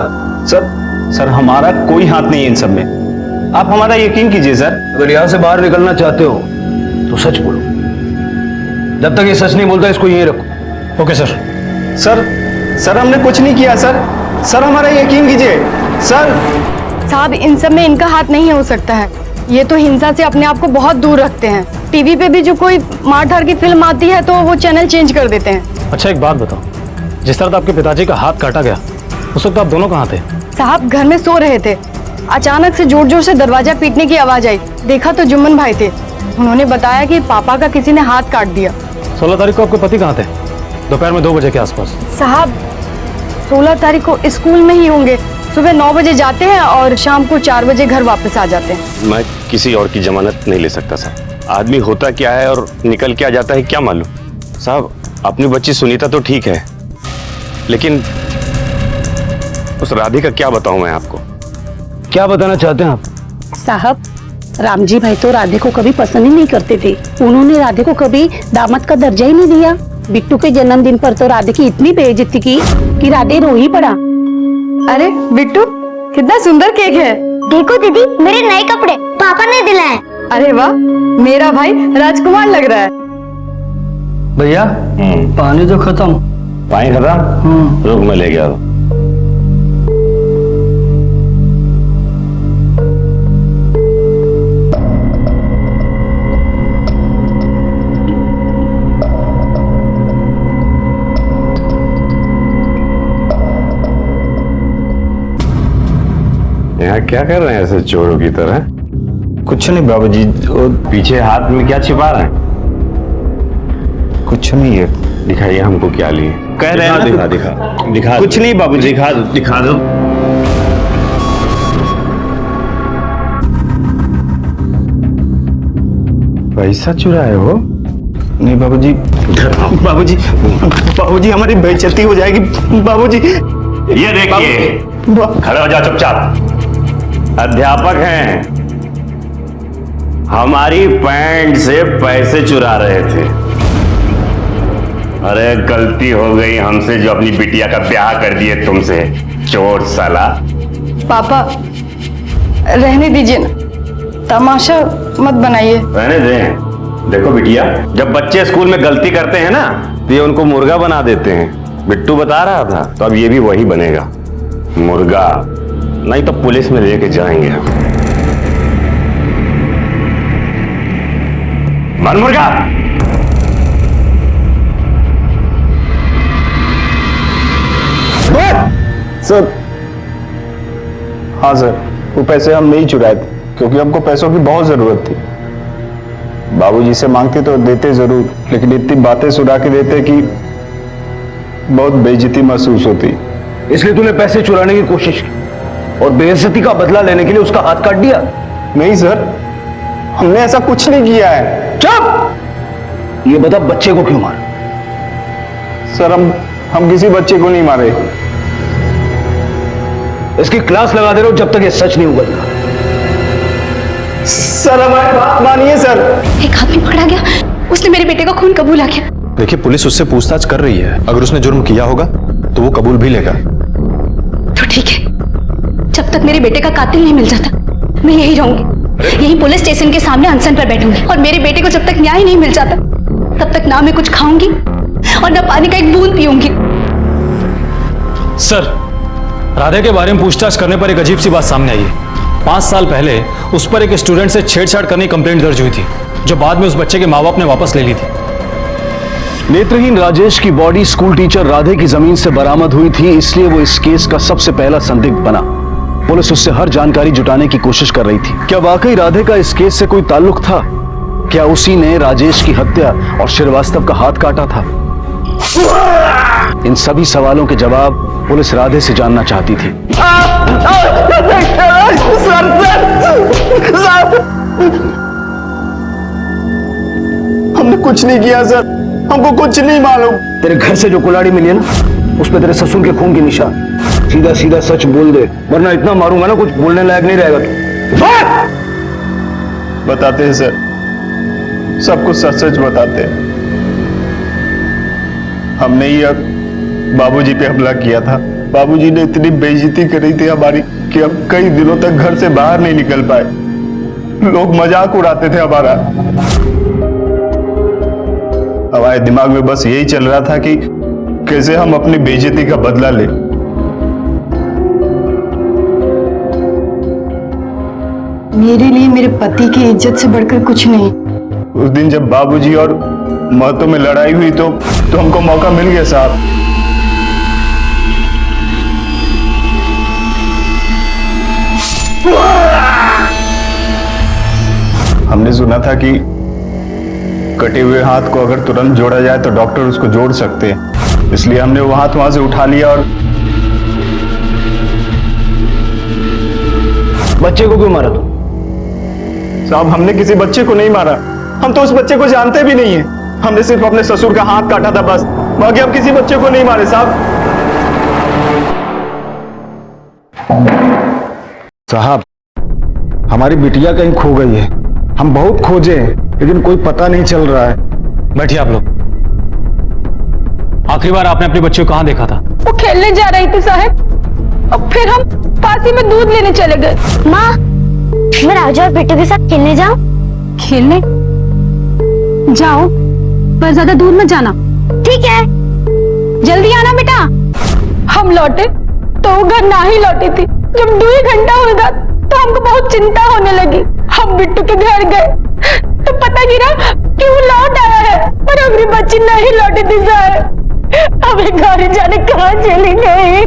सर हमारा कोई हाथ नहीं है इन सब में, आप हमारा यकीन कीजिए सर। अगर यहां से बाहर निकलना चाहते हो तो सच बोलो। जब तक ये सच नहीं बोलता इसको यहीं रखो। Okay sir. सर हमने कुछ नहीं किया सर हमारा यकीन कीजिए सर। साहब, इन सब में इनका हाथ नहीं हो सकता है। ये तो हिंसा से अपने आप को बहुत दूर रखते हैं। टीवी पे भी जो कोई मार धार की फिल्म आती है तो वो चैनल चेंज कर देते हैं। अच्छा एक बात बताओ, जिस तरह आपके पिताजी का हाथ काटा गया उस वक्त आप दोनों कहाँ थे? साहब घर में सो रहे थे, अचानक से जोर जोर से दरवाजा पीटने की आवाज आई। देखा तो जुम्मन भाई थे। उन्होंने बताया कि पापा का किसी ने हाथ काट दिया। 16 तारीख को आपके पति कहाँ थे? दोपहर में 2 बजे के आसपास। साहब 16 तारीख को स्कूल में ही होंगे। सुबह 9 बजे जाते हैं और शाम को 4 बजे घर वापस आ जाते हैं। मैं किसी और की जमानत नहीं ले सकता साहब। आदमी होता क्या है और निकल क्या जाता है क्या मालूम। साहब अपनी बच्ची सुनीता तो ठीक है, लेकिन उस राधे का क्या बताऊं मैं आपको। क्या बताना चाहते हैं आप? साहब रामजी भाई तो राधे को कभी पसंद ही नहीं करते थे। उन्होंने राधे को कभी दामाद का दर्जा ही नहीं दिया। बिट्टू के जन्मदिन पर तो राधे की इतनी बेइज्जती की कि राधे रो ही पड़ा। अरे बिट्टू, कितना सुंदर केक है। देखो दीदी, मेरे नए कपड़े पापा ने दिलाए। अरे वाह, मेरा भाई राजकुमार लग रहा है। भैया पानी तो खत्म। पानी खत्म? रुक मैं ले गया। यहाँ क्या कर रहे हैं ऐसे चोरों की तरह? कुछ नहीं बाबूजी, वो पीछे हाथ में क्या छिपा रहे हैं? कुछ नहीं है। दिखाइए हमको क्या लिए। कह रहे हैं ना, दिखा कुछ नहीं बाबूजी। दिखा दो। पैसा चुराए हो? नहीं बाबूजी। बाबूजी हमारी बेइज्जती हो जाएगी बाबूजी। ये देखिए, खड़े हो जाओ चुपचाप। अध्यापक हैं, हमारी पैंट से पैसे चुरा रहे थे। अरे गलती हो गई हमसे जो अपनी बिटिया का ब्याह कर दिए तुमसे, चोर साला। पापा रहने दीजिए ना, तमाशा मत बनाइए। रहने दें। देखो बिटिया, जब बच्चे स्कूल में गलती करते हैं ना तो ये उनको मुर्गा बना देते हैं। बिट्टू बता रहा था, तो अब ये भी वही बनेगा, मुर्गा। नहीं तो पुलिस में लेके जाएंगे हम। मन मुर्गा। सर हाँ सर, वो पैसे हम नहीं चुराए थे क्योंकि हमको पैसों की बहुत जरूरत थी। बाबूजी से मांगते तो देते जरूर, लेकिन इतनी बातें सुना के देते कि बहुत बेइज्जती महसूस होती। इसलिए तूने पैसे चुराने की कोशिश की और बेइज्जती का बदला लेने के लिए उसका हाथ काट दिया? नहीं सर, हमने ऐसा कुछ नहीं किया है। चुप! ये बता बच्चे को क्यों मारा? सर हम किसी बच्चे को नहीं मारे। इसकी क्लास लगा दे रहे हो जब तक ये सच नहीं उगलता। सर हमारी बात मानिए सर। एक आदमी पकड़ा गया, उसने मेरे बेटे का खून कबूला किया। देखिए पुलिस उससे पूछताछ कर रही है, अगर उसने जुर्म किया होगा तो वो कबूल भी लेगा। तो ठीक है, जब तक मेरे बेटे का कातिल नहीं मिल जाता मैं यही रहूंगी, यही पुलिस स्टेशन के सामने अनशन पर बैठूंगी। और मेरे बेटे को जब तक न्याय नहीं मिल जाता तब तक ना मैं कुछ खाऊंगी और ना पानी का एक बूंद पीऊंगी। सर, राधे के बारे में पूछताछ करने पर एक अजीब सी बात सामने आई है। 5 साल पहले उस पर एक स्टूडेंट से छेड़छाड़ करने की कंप्लेंट दर्ज हुई थी, जो बाद में उस बच्चे के माँ बाप ने वापस ले ली थी। नेत्रहीन राजेश की बॉडी स्कूल टीचर राधे की जमीन से बरामद हुई थी, इसलिए वो इस केस का सबसे पहला संदिग्ध बना। पुलिस उससे हर जानकारी जुटाने की कोशिश कर रही थी। क्या वाकई राधे का इस केस से कोई ताल्लुक था? क्या उसी ने राजेश की हत्या और श्रीवास्तव का हाथ काटा था? इन सभी सवालों के जवाब पुलिस राधे से जानना चाहती थी। हमने कुछ नहीं किया सर, हमको कुछ नहीं मालूम। तेरे घर से जो कुल्हाड़ी मिली है ना, उस पर तेरे ससुर के खून के निशान। सीधा सीधा सच बोल दे, वरना इतना मारूंगा ना कुछ बोलने लायक नहीं रहेगा तू। बताते हैं सर, सब कुछ सच सच बताते हैं। हमने ही बाबूजी पे हमला किया था। बाबूजी ने इतनी बेइज्जती करी थी हमारी कि हम कई दिनों तक घर से बाहर नहीं निकल पाए। लोग मजाक उड़ाते थे हमारा। हमारे दिमाग में बस यही चल रहा था कि कैसे हम अपनी बेइज्जती का बदला लें। मेरे लिए मेरे पति की इज्जत से बढ़कर कुछ नहीं। उस दिन जब बाबूजी और महतो में लड़ाई हुई तो हमको मौका मिल गया साहब। हमने सुना था कि कटे हुए हाथ को अगर तुरंत जोड़ा जाए तो डॉक्टर उसको जोड़ सकते हैं, इसलिए हमने वो हाथ वहां से उठा लिया। और बच्चे को क्यों मारा तू? साहब हमने किसी बच्चे को नहीं मारा, हम तो उस बच्चे को जानते भी नहीं है। हमने सिर्फ अपने ससुर का हाथ काटा था बस, बाकी हम किसी बच्चे को नहीं मारे साहब। साहब, हमारी बिटिया कहीं खो गई है। हम बहुत खोजे लेकिन कोई पता नहीं चल रहा है। बैठिए आप लोग। आखिरी बार आपने अपने बच्चे को कहां देखा था? वो खेलने जा रही थी साहब, और फिर हम पासी में दूध लेने चले गए। माँ, मैं राजू और बिट्टू के साथ खेलने जाऊं? खेलने जाओ, पर ज्यादा दूर मत जाना। ठीक है। जल्दी आना बेटा। हम लौटे तो वो घर ना ही लौटी थी। जब 2 घंटा हो गया तो हमको बहुत चिंता होने लगी। हम बिट्टू के घर गए तो पता गिरा कि वो लौट आया है, पर हमारी बच्ची नहीं लौटी थी साहब। हमें घर जाने कहाँ चली गई।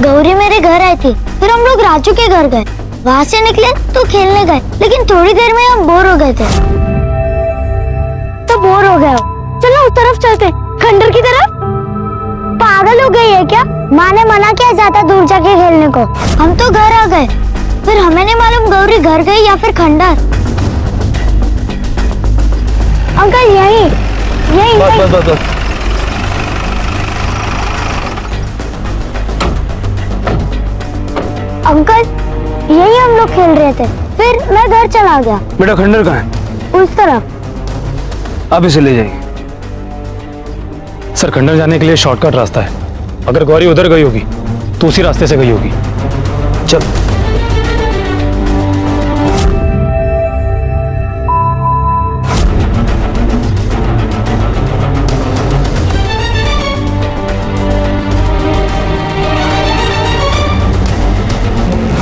गौरी मेरे घर आई थी, फिर हम लोग राजू के घर गए, वहाँ से निकले तो खेलने गए, लेकिन थोड़ी देर में हम बोर हो गए थे। तो बोर हो गए, चलो उस तरफ चलते, खंडर की तरफ। पागल हो गई है क्या? माँ ने मना किया ज्यादा दूर जाके खेलने को। हम तो घर आ गए, फिर हमें नहीं मालूम गौरी घर गई या फिर खंडर। अंकल यही बस। अंकल यही हम लोग खेल रहे थे, फिर मैं घर चला गया। बेटा खंडर कहाँ है? उस तरफ। आप इसे ले जाइए। सर, खंडर जाने के लिए शॉर्टकट रास्ता है। अगर गौरी उधर गई होगी तो उसी रास्ते से गई होगी। चल।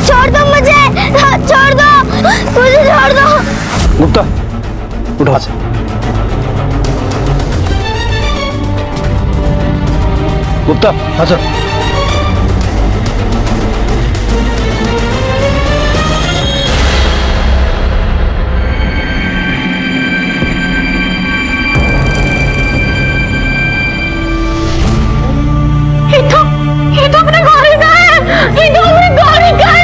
छोड़ दो मुझे, छोड़ दो मुझे, छोड़ दो। गुप्ता उठा से। गुप्ता हाँ सर। ये तो अपने गौरी का है, ये तो अपने गौरी का है।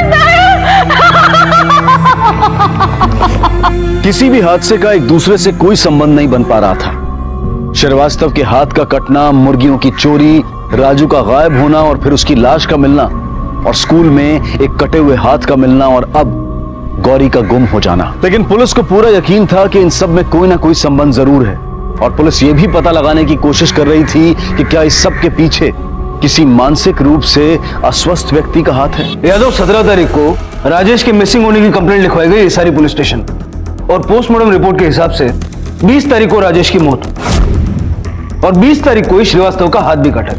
किसी भी हादसे का एक दूसरे से कोई संबंध नहीं बन पा रहा था। श्रीवास्तव के हाथ का कटना, मुर्गियों की चोरी, राजू का गायब होना और फिर उसकी लाश का मिलना, और स्कूल में एक कटे हुए हाथ का मिलना, और अब गौरी का गुम हो जाना। लेकिन पुलिस को पूरा यकीन था कि इन सब में कोई ना कोई संबंध जरूर है, और पुलिस ये भी पता लगाने की कोशिश कर रही थी कि क्या इस सब के पीछे किसी मानसिक रूप से अस्वस्थ व्यक्ति का हाथ है। यादव 17 तारीख को राजेश के मिसिंग होने की कंप्लेंट लिखवाई गई सारी पुलिस स्टेशन, और पोस्टमार्टम रिपोर्ट के हिसाब से 20 तारीख को राजेश की मौत, और 20 तारीख को ही श्रीवास्तव का हाथ भी कटा,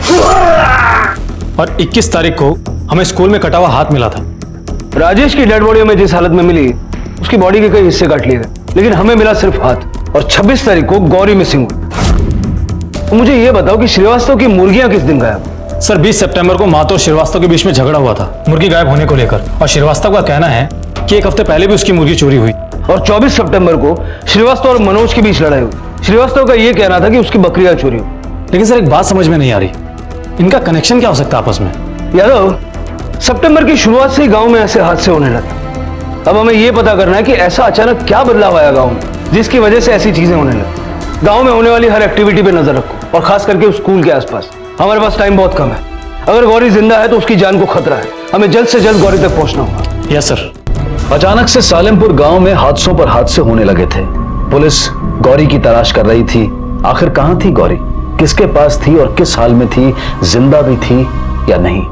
और 21 तारीख को हमें स्कूल में कटा हुआ हाथ मिला था। राजेश की डेड बॉडी हमें जिस हालत में मिली उसकी बॉडी के कई हिस्से काट लिए गए, लेकिन हमें मिला सिर्फ हाथ। और 26 तारीख को गौरी मिसिंग हुई। तो मुझे यह बताओ कि श्रीवास्तव की मुर्गियां किस दिन गायब? सर 20 सितंबर को मातो और श्रीवास्तव के बीच में झगड़ा हुआ था मुर्गी गायब होने को लेकर, और श्रीवास्तव का कहना है कि एक हफ्ते पहले भी उसकी मुर्गी चोरी हुई। और 24 सितंबर को श्रीवास्तव और मनोज के बीच लड़ाई हुई। श्रीवास्तव का यह कहना था कि उसकी बकरियां चोरी हुई। लेकिन सर एक बात समझ में नहीं आ रही, इनका कनेक्शन क्या हो सकता है आपस में? यादव, सितंबर की शुरुआत से ही गांव में ऐसे हादसे होने लगे। अब हमें यह पता करना है कि ऐसा अचानक क्या बदलाव आया गांव में जिसकी वजह से ऐसी चीजें होने लगी। गांव में होने वाली हर एक्टिविटी पे नजर रखो, और खास करके उस स्कूल के आसपास। हमारे पास टाइम बहुत कम है। अगर गौरी जिंदा है तो उसकी जान को खतरा है। हमें जल्द से जल्द गौरी तक पहुंचना होगा। Yes sir. अचानक से सालेमपुर गांव में हादसों पर हादसे होने लगे थे। पुलिस गौरी की तलाश कर रही थी। आखिर कहां थी गौरी, किसके पास थी और किस हाल में थी, जिंदा भी थी या नहीं?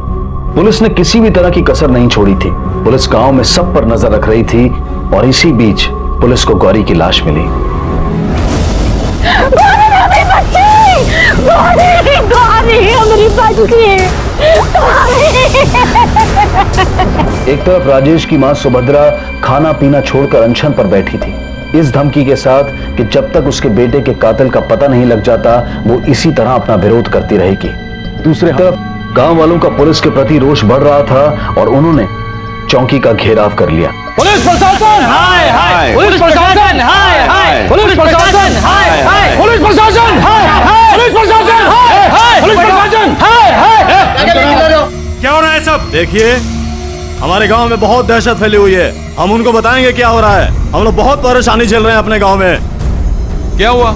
पुलिस ने किसी भी तरह की कसर नहीं छोड़ी थी। पुलिस गांव में सब पर नजर रख रही थी, और इसी बीच पुलिस को गौरी की लाश मिली। एक तरफ राजेश की मां सुभद्रा खाना पीना छोड़कर अनशन पर बैठी थी, इस धमकी के साथ कि जब तक उसके बेटे के कातिल का पता नहीं लग जाता वो इसी तरह अपना विरोध करती रहेगी। दूसरी तरफ गांव वालों का पुलिस के प्रति रोष बढ़ रहा था, और उन्होंने चौकी का घेराव कर लिया। पुलिस प्रशासन हाय हाय, पुलिस प्रशासन हाय हाय, पुलिस प्रशासन हाय हाय, पुलिस प्रशासन हाय हाय, पुलिस प्रशासन हाय हाय, पुलिस प्रशासन हाय हाय। क्या हो रहा है सब? देखिए, हमारे गांव में बहुत दहशत फैली हुई है। हम उनको बताएंगे क्या हो रहा है। हम लोग बहुत परेशानी झेल रहे हैं अपने गांव में। क्या हुआ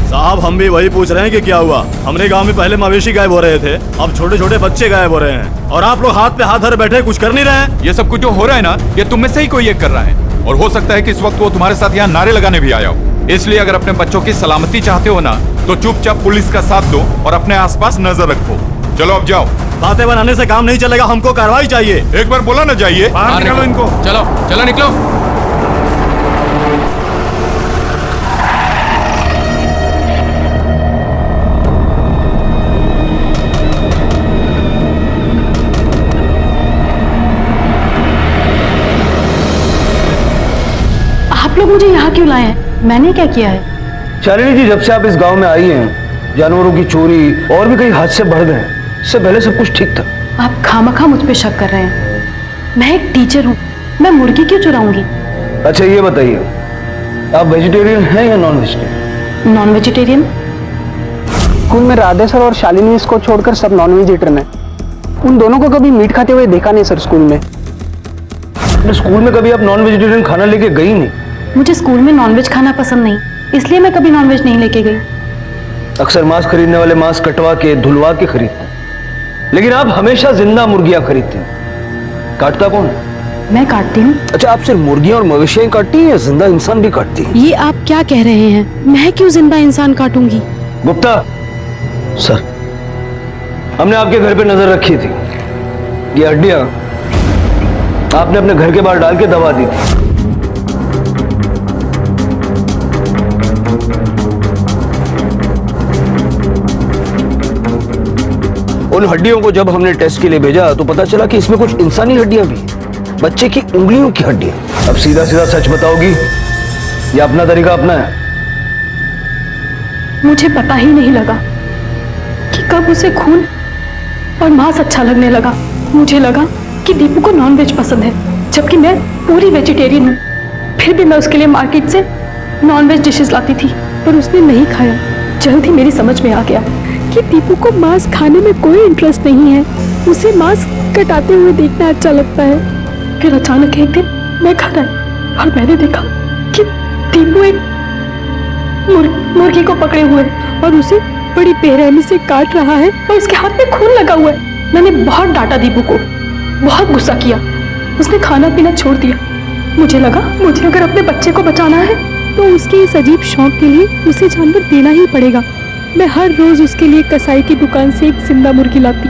साहब? हम भी वही पूछ रहे हैं कि क्या हुआ। हमारे गांव में पहले मवेशी गायब हो रहे थे, अब छोटे छोटे बच्चे गायब हो रहे हैं, और आप लोग हाथ पे हाथ धरे बैठे कुछ कर नहीं रहे हैं। ये सब कुछ जो हो रहा है ना, ये तुम में से ही कोई एक कर रहा है, और हो सकता है कि इस वक्त वो तुम्हारे साथ यहाँ नारे लगाने भी आया हो। इसलिए अगर अपने बच्चों की सलामती चाहते हो ना, तो चुपचाप पुलिस का साथ दो और अपने आसपास नजर रखो। चलो अब जाओ। बातें बनाने से काम नहीं चलेगा, हमको कार्रवाई चाहिए। एक बार बोला ना जाइए। बाहर निकालो इनको। चलो चलो निकलो। आप लोग मुझे यहाँ क्यों लाए हैं? मैंने क्या किया है? शालिनी जी, जब से आप इस गांव में आई हैं, जानवरों की चोरी और भी कई हादसे बढ़ गए। इससे पहले सब कुछ ठीक था। आप खामखा मुझ पे शक कर रहे हैं। मैं एक टीचर हूँ, मैं मुर्गी क्यों चुराऊंगी? अच्छा ये बताइए, आप वेजिटेरियन हैं या non vegetarian? Non vegetarian. School में राधे सर और शालिनी इसको छोड़कर सब नॉन वेजिटेरियन है। उन दोनों को कभी मीट खाते हुए देखा नहीं सर स्कूल में। स्कूल में कभी आप नॉन वेजिटेरियन खाना लेके गई नहीं? मुझे स्कूल में नॉनवेज खाना पसंद नहीं, इसलिए मैं कभी नॉनवेज नहीं लेके गई। अक्सर मांस खरीदने वाले मांस कटवा के धुलवा के खरीदते हैं, लेकिन आप हमेशा जिंदा मुर्गियां खरीदती हैं। काटता कौन है? मैं काटती हूँ। अच्छा, आप सिर्फ मुर्गियां और मवेशियां काटती हैं या जिंदा इंसान भी काटती हैं? ये आप क्या कह रहे हैं? मैं क्यों जिंदा इंसान काटूंगी? गुप्ता सर, हमने आपके घर पे नजर रखी थी। ये हड्डियां आपने अपने घर के बाहर डाल के दबा दी थी। उन हड्डियों को जब हमने टेस्ट के लिए भेजा तो पता चला कि इसमें कुछ इंसानी हड्डियां भी हैं, बच्चे की उंगलियों की हड्डियां। अब सीधा सीधा सच बताओगी या अपना तरीका अपना है? मुझे पता ही नहीं लगा कि कब उसे खून और मांस अच्छा लगने लगा। मुझे लगा कि दीपू को नॉनवेज पसंद है, जबकि मैं पूरी वेजिटेरियन हूँ। फिर भी मैं उसके लिए मार्केट से नॉनवेज डिशेस लाती थी, पर उसने नहीं खाया। जल्द ही मेरी समझ में आ गया कि दीपू को मांस खाने में कोई इंटरेस्ट नहीं है, उसे मांस कटाते हुए देखना अच्छा लगता है। फिर अचानक एक दिन मैं घर आई और मैंने देखा कि दीपू एक मुर्गी को पकड़े हुए है और उसे बड़ी बेरहमी से काट रहा है और उसके हाथ में खून लगा हुआ है। मैंने बहुत डांटा दीपू को, बहुत गुस्सा किया। उसने खाना पीना छोड़ दिया मुझे लगा मुझे अगर अपने बच्चे को बचाना है तो उसके इस अजीब शौक के लिए उसे जानवर देना ही पड़ेगा। मैं हर रोज उसके लिए कसाई की दुकान से एक जिंदा मुर्गी लाती।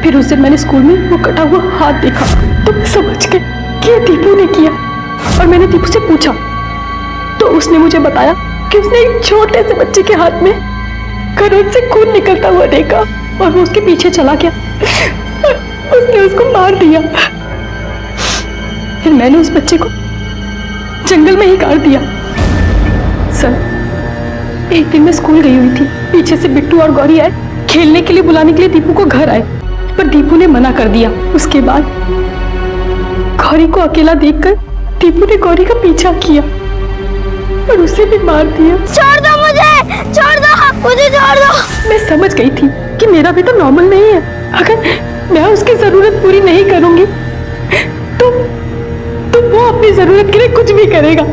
फिर उस दिन मैंने स्कूल में वो कटा हुआ हाथ देखा तो मैं समझ गई कि ये दीपू ने किया। और मैंने दीपू से पूछा तो उसने मुझे बताया कि उसने एक छोटे से बच्चे के हाथ में खरोंच से खून निकलता हुआ देखा और वो उसके पीछे चला गया। उसने उसको मार दिया। फिर मैंने उस बच्चे को जंगल में ही काट दिया। सर, एक दिन मैं स्कूल गई हुई थी। पीछे से बिट्टू और गौरी आए खेलने के लिए, बुलाने के लिए दीपू को घर आए, पर दीपू ने मना कर दिया। उसके बाद गौरी को अकेला देखकर दीपू ने गौरी का पीछा किया और उसे भी मार दिया। छोड़ दो मुझे, छोड़ दो मुझे, छोड़ दो। मैं समझ गई थी कि मेरा बेटा नॉर्मल नहीं है। अगर मैं उसकी जरूरत पूरी नहीं करूंगी तो वो अपनी जरूरत के लिए कुछ भी करेगा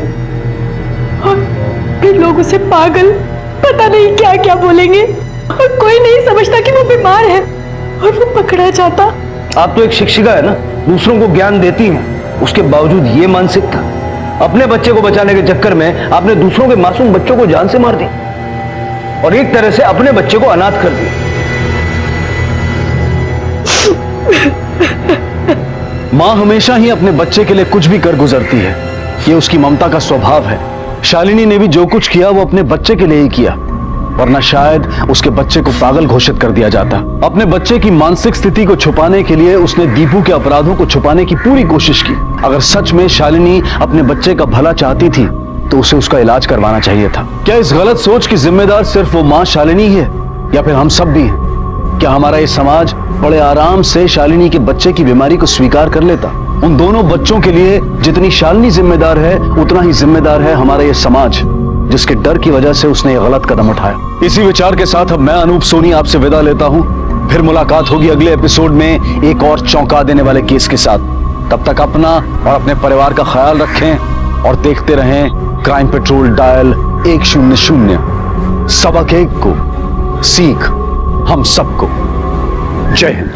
और फिर लोग उसे पागल, पता नहीं क्या क्या बोलेंगे और कोई नहीं समझता कि वो बीमार है और वो पकड़ा जाता। आप तो एक शिक्षिका है ना, दूसरों को ज्ञान देती हैं, उसके बावजूद ये मानसिकता। अपने बच्चे को बचाने के चक्कर में आपने दूसरों के मासूम बच्चों को जान से मार दी और एक तरह से अपने बच्चे को अनाथ कर दिया। मां हमेशा ही अपने बच्चे के लिए कुछ भी कर गुजरती है, ये उसकी ममता का स्वभाव है। शालिनी ने भी जो कुछ किया वो अपने बच्चे के लिए ही किया, वरना शायद उसके बच्चे को पागल घोषित कर दिया जाता। अपने बच्चे की मानसिक स्थिति को छुपाने के लिए उसने दीपू के अपराधों को छुपाने की पूरी कोशिश की। अगर सच में शालिनी अपने बच्चे का भला चाहती थी तो उसे उसका इलाज करवाना चाहिए था। क्या इस गलत सोच की जिम्मेदार सिर्फ वो मां शालिनी है या फिर हम सब भी हैं? क्या हमारा ये समाज बड़े आराम से शालिनी के बच्चे की बीमारी को स्वीकार कर लेता? उन दोनों बच्चों के लिए जितनी शालिनी जिम्मेदार है उतना ही जिम्मेदार है हमारा ये समाज, जिसके डर की वजह से उसने ये गलत कदम उठाया। इसी विचार के साथ अब मैं अनूप सोनी आपसे विदा लेता हूं। फिर मुलाकात होगी अगले एपिसोड में एक और चौंका देने वाले केस के साथ। तब तक अपना और अपने परिवार का ख्याल रखें और देखते रहें क्राइम पेट्रोल डायल 100। सबक एक को, सीख हम सबको। जय हिंद।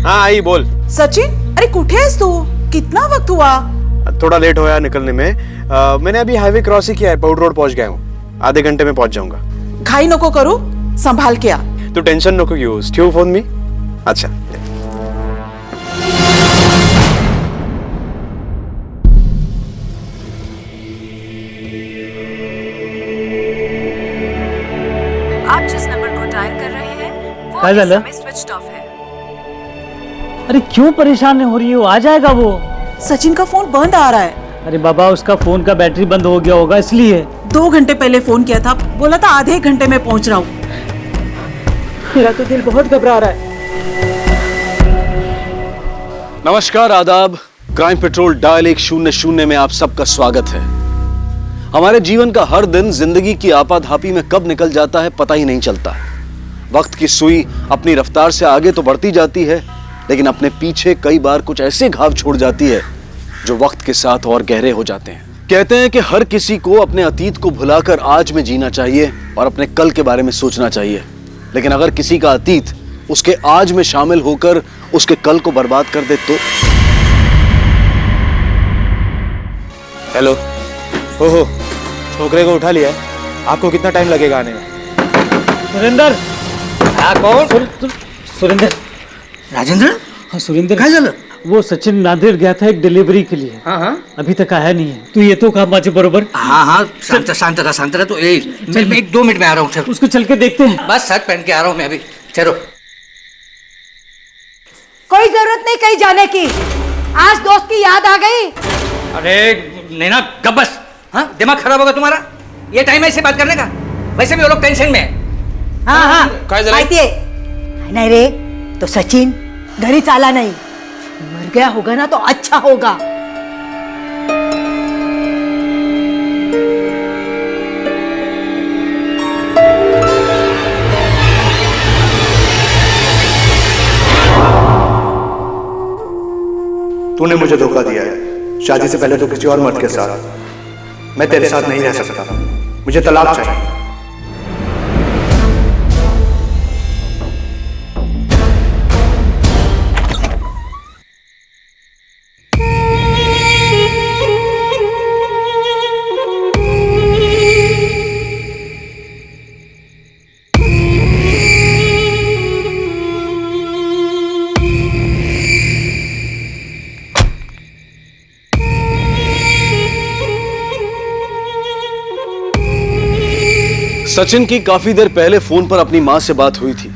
हाँ आई बोल। सचिन, अरे कुठे आहेस तू? कितना वक्त हुआ? थोड़ा लेट होया निकलने में। मैंने अभी हाईवे क्रॉस ही किया है, पौड रोड पहुंच गया हूँ। आधे घंटे में पहुंच जाऊंगा। घाई नको करू, संभाल के आ। तू टेंशन नको घेऊ, ठेव फोन मी। अच्छा आप जिस नंबर को डायल कर रहे हैं वो क्या इस झालं? समय स्विच ऑफ है। अरे क्यों परेशान हो रही हो? आ जाएगा वो। सचिन का फोन बंद आ रहा है। अरे बाबा, उसका फोन का बैटरी बंद हो गया होगा इसलिए। 2 घंटे पहले फोन किया था, बोला था आधे घंटे में पहुंच रहा हूँ। मेरा तो दिल बहुत घबरा रहा है। नमस्कार, आदाब। क्राइम पेट्रोल डायल 100 में आप सबका स्वागत है। हमारे जीवन का हर दिन जिंदगी की आपाधापी में कब निकल जाता है पता ही नहीं चलता। वक्त की सुई अपनी रफ्तार से आगे तो बढ़ती जाती है, लेकिन अपने पीछे कई बार कुछ ऐसे घाव छोड़ जाती है जो वक्त के साथ और गहरे हो जाते हैं। कहते हैं कि हर किसी को अपने अतीत को भुलाकर आज में जीना चाहिए और अपने कल के बारे में सोचना चाहिए। लेकिन अगर किसी का अतीत उसके आज में शामिल होकर उसके कल को बर्बाद कर दे तो। हेलो। ओहो, छोकरे को उठा लिया है। आपको कितना टाइम लगेगा आने में? सुरेंद्र। कौन? सुरेंद्र। राजेंद्र? हाँ सुरेंद्र। काय झालं? वो सचिन नांदेड़ गया था एक डिलीवरी के लिए। हाँ। अभी तक आया नहीं है। तू येतो का माझे बरोबर? हाँ, शांत रहा तो मैं 1-2 मिनट में आ रहा हूँ। उसको चल के देखते हैं। बस शर्ट पहन के आ रहा हूँ मैं अभी। ठहरो। कोई जरूरत नहीं कहीं जाने की। आज दोस्त की याद आ गई। अरे नैना कब बस। हाँ, दिमाग खराब होगा तुम्हारा? ये टाइम है इसे बात करने का? वैसे भी वो लोग टेंशन में है। हाँ काय झालं? माहितीये नहीं रे, तो सचिन घरी चाला नहीं, मर गया होगा ना तो अच्छा होगा। तूने मुझे धोखा दिया है। शादी से पहले तो किसी और मर्द के साथ। मैं तेरे साथ नहीं रह सकता, मुझे तलाक चाहिए। सचिन की काफी देर पहले फोन पर अपनी मां से बात हुई थी।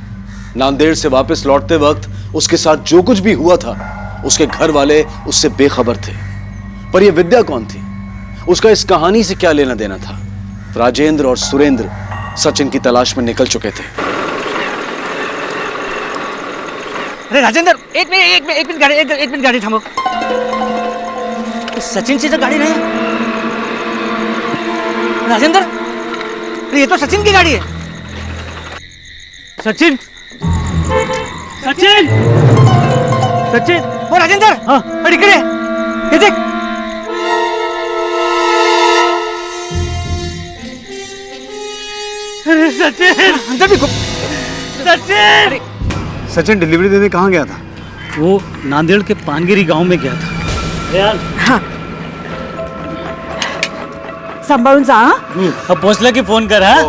नांदेड़ से वापस लौटते वक्त उसके साथ जो कुछ भी हुआ था उसके घर वाले उससे बेखबर थे। पर यह विद्या कौन थी? उसका इस कहानी से क्या लेना देना था? राजेंद्र और सुरेंद्र सचिन की तलाश में निकल चुके थे। अरे राजेंद्र, एक मिनट गाड़ी थामो। सचिन से तो गाड़ी नहीं है। राजेंद्र, ये तो सचिन की गाड़ी है। सचिन, सचिन, सचिन, वो राजेंद्र, हाँ, इकडे ये देख। अरे सचिन, अंदर भी सचिन, सचिन डिलीवरी देने कहाँ गया था? वो नांदेड़ के पानगिरी गांव में गया था। यार, हाँ, सांभाळून जा। अब पोचला की फोन कर। हाँ,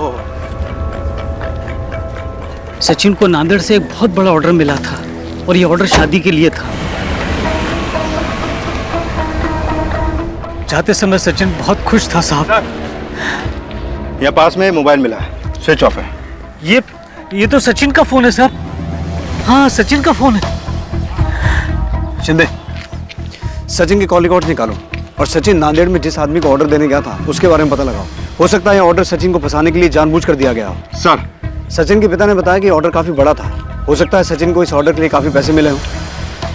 सचिन को नांदेड़ से एक बहुत बड़ा ऑर्डर मिला था और ये ऑर्डर शादी के लिए था। जाते समय सचिन बहुत खुश था साहब। यहाँ पास में मोबाइल मिला है, स्विच ऑफ है। ये तो सचिन का फोन है साहब। हाँ, सचिन का फोन है। शिंदे, सचिन के कॉल रिकॉर्ड निकालो और सचिन नांदेड़ में जिस आदमी को ऑर्डर देने गया था उसके बारे में पता लगाओ। हो सकता है ये ऑर्डर सचिन को फंसाने के लिए जानबूझ कर दिया गया हो। सर, सचिन के पिता ने बताया कि ऑर्डर काफी बड़ा था। हो सकता है सचिन को इस ऑर्डर के लिए काफी पैसे मिले हों।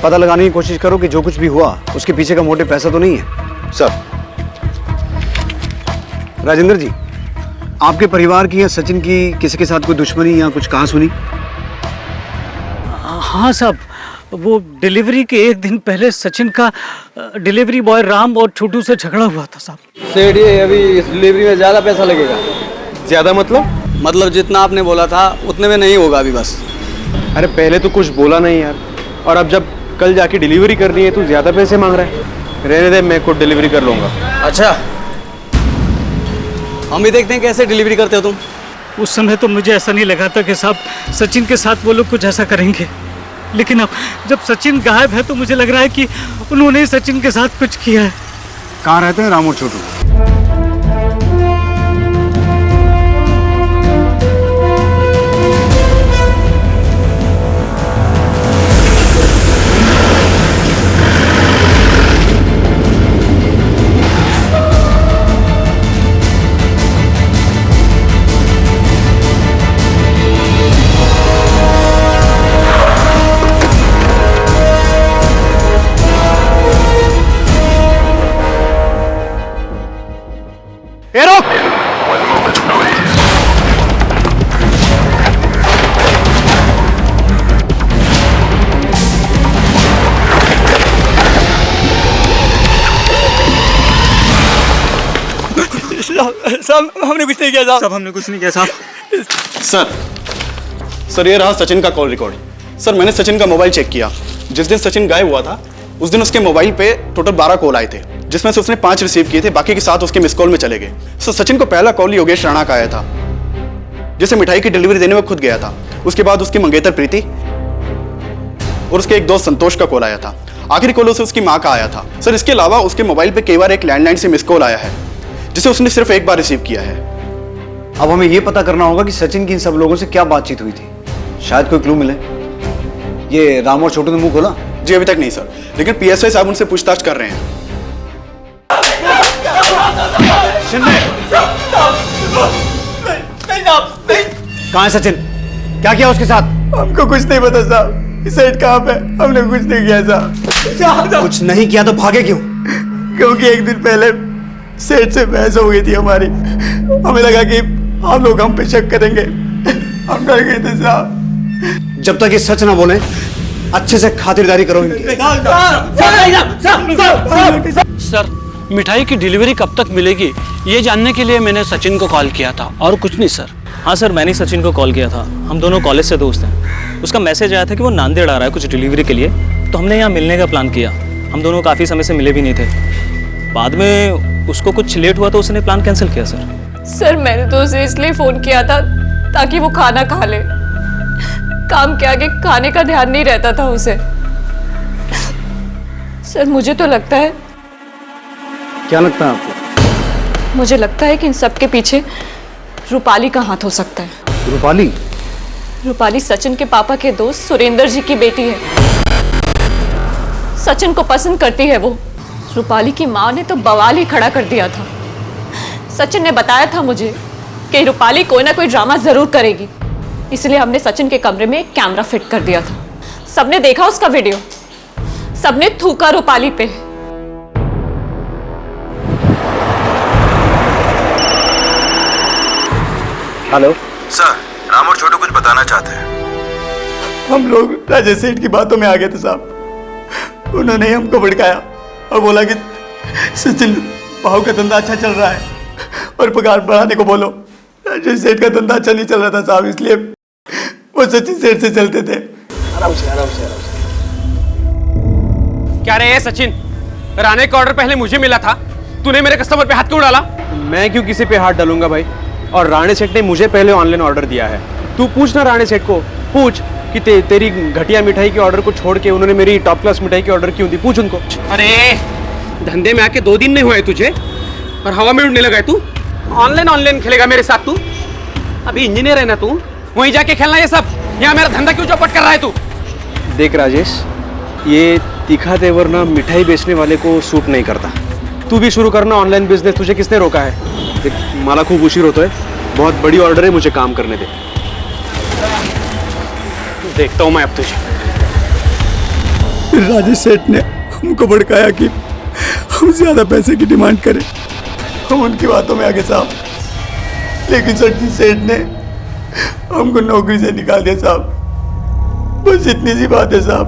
पता लगाने की कोशिश करो कि जो कुछ भी हुआ उसके पीछे का मोटिव पैसा तो नहीं है। सर। राजेंद्र जी, आपके परिवार की या सचिन की किसी के साथ कोई दुश्मनी या कुछ कहा सुनी? हाँ साहब, वो डिलीवरी के एक दिन पहले सचिन का डिलीवरी बॉय राम और छोटू से झगड़ा हुआ था साहब। सेठ, ये अभी इस डिलीवरी में ज्यादा पैसा लगेगा। ज्यादा मतलब जितना आपने बोला था उतने में नहीं होगा अभी बस। अरे पहले तो कुछ बोला नहीं यार, और अब जब कल जाके डिलीवरी करनी है तो ज्यादा पैसे मांग रहा है। रहने दे, मैं खुद डिलीवरी कर लूंगा। अच्छा, हम भी देखते हैं कैसे डिलीवरी करते हो तुम। उस समय तो मुझे ऐसा नहीं लगा था कि साहब सचिन के साथ वो लोग कुछ ऐसा करेंगे, लेकिन अब जब सचिन गायब है तो मुझे लग रहा है कि उन्होंने सचिन के साथ कुछ किया है। कहाँ रहते हैं राम और छोटू? साहब, हमने कुछ नहीं किया साहब। सब हमने कुछ नहीं किया साहब। सर, ये रहा सचिन का कॉल रिकॉर्ड। सर, मैंने सचिन का मोबाइल चेक किया। जिस दिन सचिन गायब हुआ था उस दिन उसके मोबाइल पे टोटल 12 कॉल आए थे, जिसमें से उसने 5 रिसीव किए थे, बाकी के 7 उसके मिस कॉल में चले गए। सर, सचिन को पहला कॉल योगेश राणा का आया था, जिसे मिठाई की डिलीवरी देने में खुद गया था। उसके बाद उसकी मंगेतर प्रीति और उसके एक दोस्त संतोष का कॉल आया था। आखिरी कॉल उसे उसकी माँ का आया था। सर, इसके अलावा उसके मोबाइल पे कई बार एक लैंडलाइन से मिस कॉल आया है, जिसे उसने सिर्फ एक बार रिसीव किया है। अब हमें यह पता करना होगा कि सचिन की इन सब लोगों से क्या बातचीत हुई थी। शायद कोई क्लू मिले। ये राम और छोटू ने मुंह खोला? जी अभी तक नहीं सर, लेकिन पीएसआई साहब उनसे पूछताछ कर रहे हैं। कहाँ है सचिन? क्या किया उसके साथ? हमको कुछ नहीं पता साहब। सेठ कहाँ पे? हमने कुछ नहीं किया साहब। कुछ नहीं किया तो भागे क्यों? क्योंकि एक दिन पहले सेठ से बहस हो गई थी हमारी। हमें लगा कि आप लोग हम पे शक करेंगे, हम डर गए थे साहब। जब तक ये सच ना बोले अच्छे से खातिरदारी करो इनकी। सर, मिठाई की डिलीवरी कब तक मिलेगी ये जानने के लिए मैंने सचिन को कॉल किया था, और कुछ नहीं सर। हाँ सर, मैंने सचिन को कॉल किया था। हम दोनों कॉलेज से दोस्त हैं। उसका मैसेज आया था कि वो नांदेड़ आ रहा है कुछ डिलीवरी के लिए, तो हमने यहाँ मिलने का प्लान किया। हम दोनों काफ़ी समय से मिले भी नहीं थे। बाद में उसको कुछ लेट हुआ तो उसने प्लान कैंसिल किया सर। सर मैंने तो उसे इसलिए फ़ोन किया था ताकि वो खाना खा ले। काम के आगे खाने का ध्यान नहीं रहता था उसे। सर मुझे तो लगता है। क्या लगता है आपको? मुझे लगता है कि इन सब के पीछे रूपाली का हाथ हो सकता है। रूपाली? रूपाली सचिन के पापा के दोस्त सुरेंद्र जी की बेटी है। सचिन को पसंद करती है वो। रूपाली की माँ ने तो बवाल ही खड़ा कर दिया था। सचिन ने बताया था मुझे कि रूपाली कोई ना कोई ड्रामा जरूर करेगी, इसलिए हमने सचिन के कमरे में एक कैमरा फिट कर दिया था। सबने देखा उसका वीडियो, सबने थूका रूपाली पे। हेलो सर, राम और छोटू कुछ बताना चाहते हैं। हम लोग राजेश सेठ की बातों में आ गए थे साहब। उन्होंने हमको भड़काया और बोला कि सचिन भाव का धंधा अच्छा चल रहा है और पगार बढ़ाने को बोलो। राजेश सेठ का धंधा अच्छा नहीं चल रहा था साहब, इसलिए वो सचिन सेठ से चलते थे। आराम से आराम से आराम से। क्या रे सचिन, राणे का ऑर्डर पहले मुझे मिला था, तूने मेरे कस्टमर पे हाथ क्यों डाला? मैं क्यों किसी पे हाथ डालूंगा भाई? और राणे सेठ ने मुझे पहले ऑनलाइन ऑर्डर दिया है। तू पूछ ना राणे सेठ को, पूछ कि तेरी घटिया मिठाई के ऑर्डर को छोड़ के उन्होंने मेरी टॉप क्लास मिठाई की ऑर्डर क्यों दी, पूछ उनको। अरे धंधे में आके 2 दिन नहीं हुए तुझे और हवा में उड़ने लगा है तू। ऑनलाइन खेलेगा मेरे साथ तू? अभी इंजीनियर है ना तू, वहीं जाके खेलना ये सब। यहाँ मेरा धंधा क्यों चौपट कर रहा है तू? देख राजेश, ये तीखा तेवर ना मिठाई बेचने वाले को सूट नहीं करता। तू भी शुरू करना ऑनलाइन बिजनेस, तुझे किसने रोका है? देख मला खूप उशीर होतोय, बहुत बड़ी ऑर्डर है, मुझे काम करने दे। देखता हूँ मैं अब तुझे। राजेश सेठ ने हमको भड़काया कि हम ज्यादा पैसे की डिमांड करें। हम उनकी बातों में आगे साहब, लेकिन सचिन सेठ ने हमको नौकरी से निकाल दिया साहब। बस इतनी सी बात है साहब।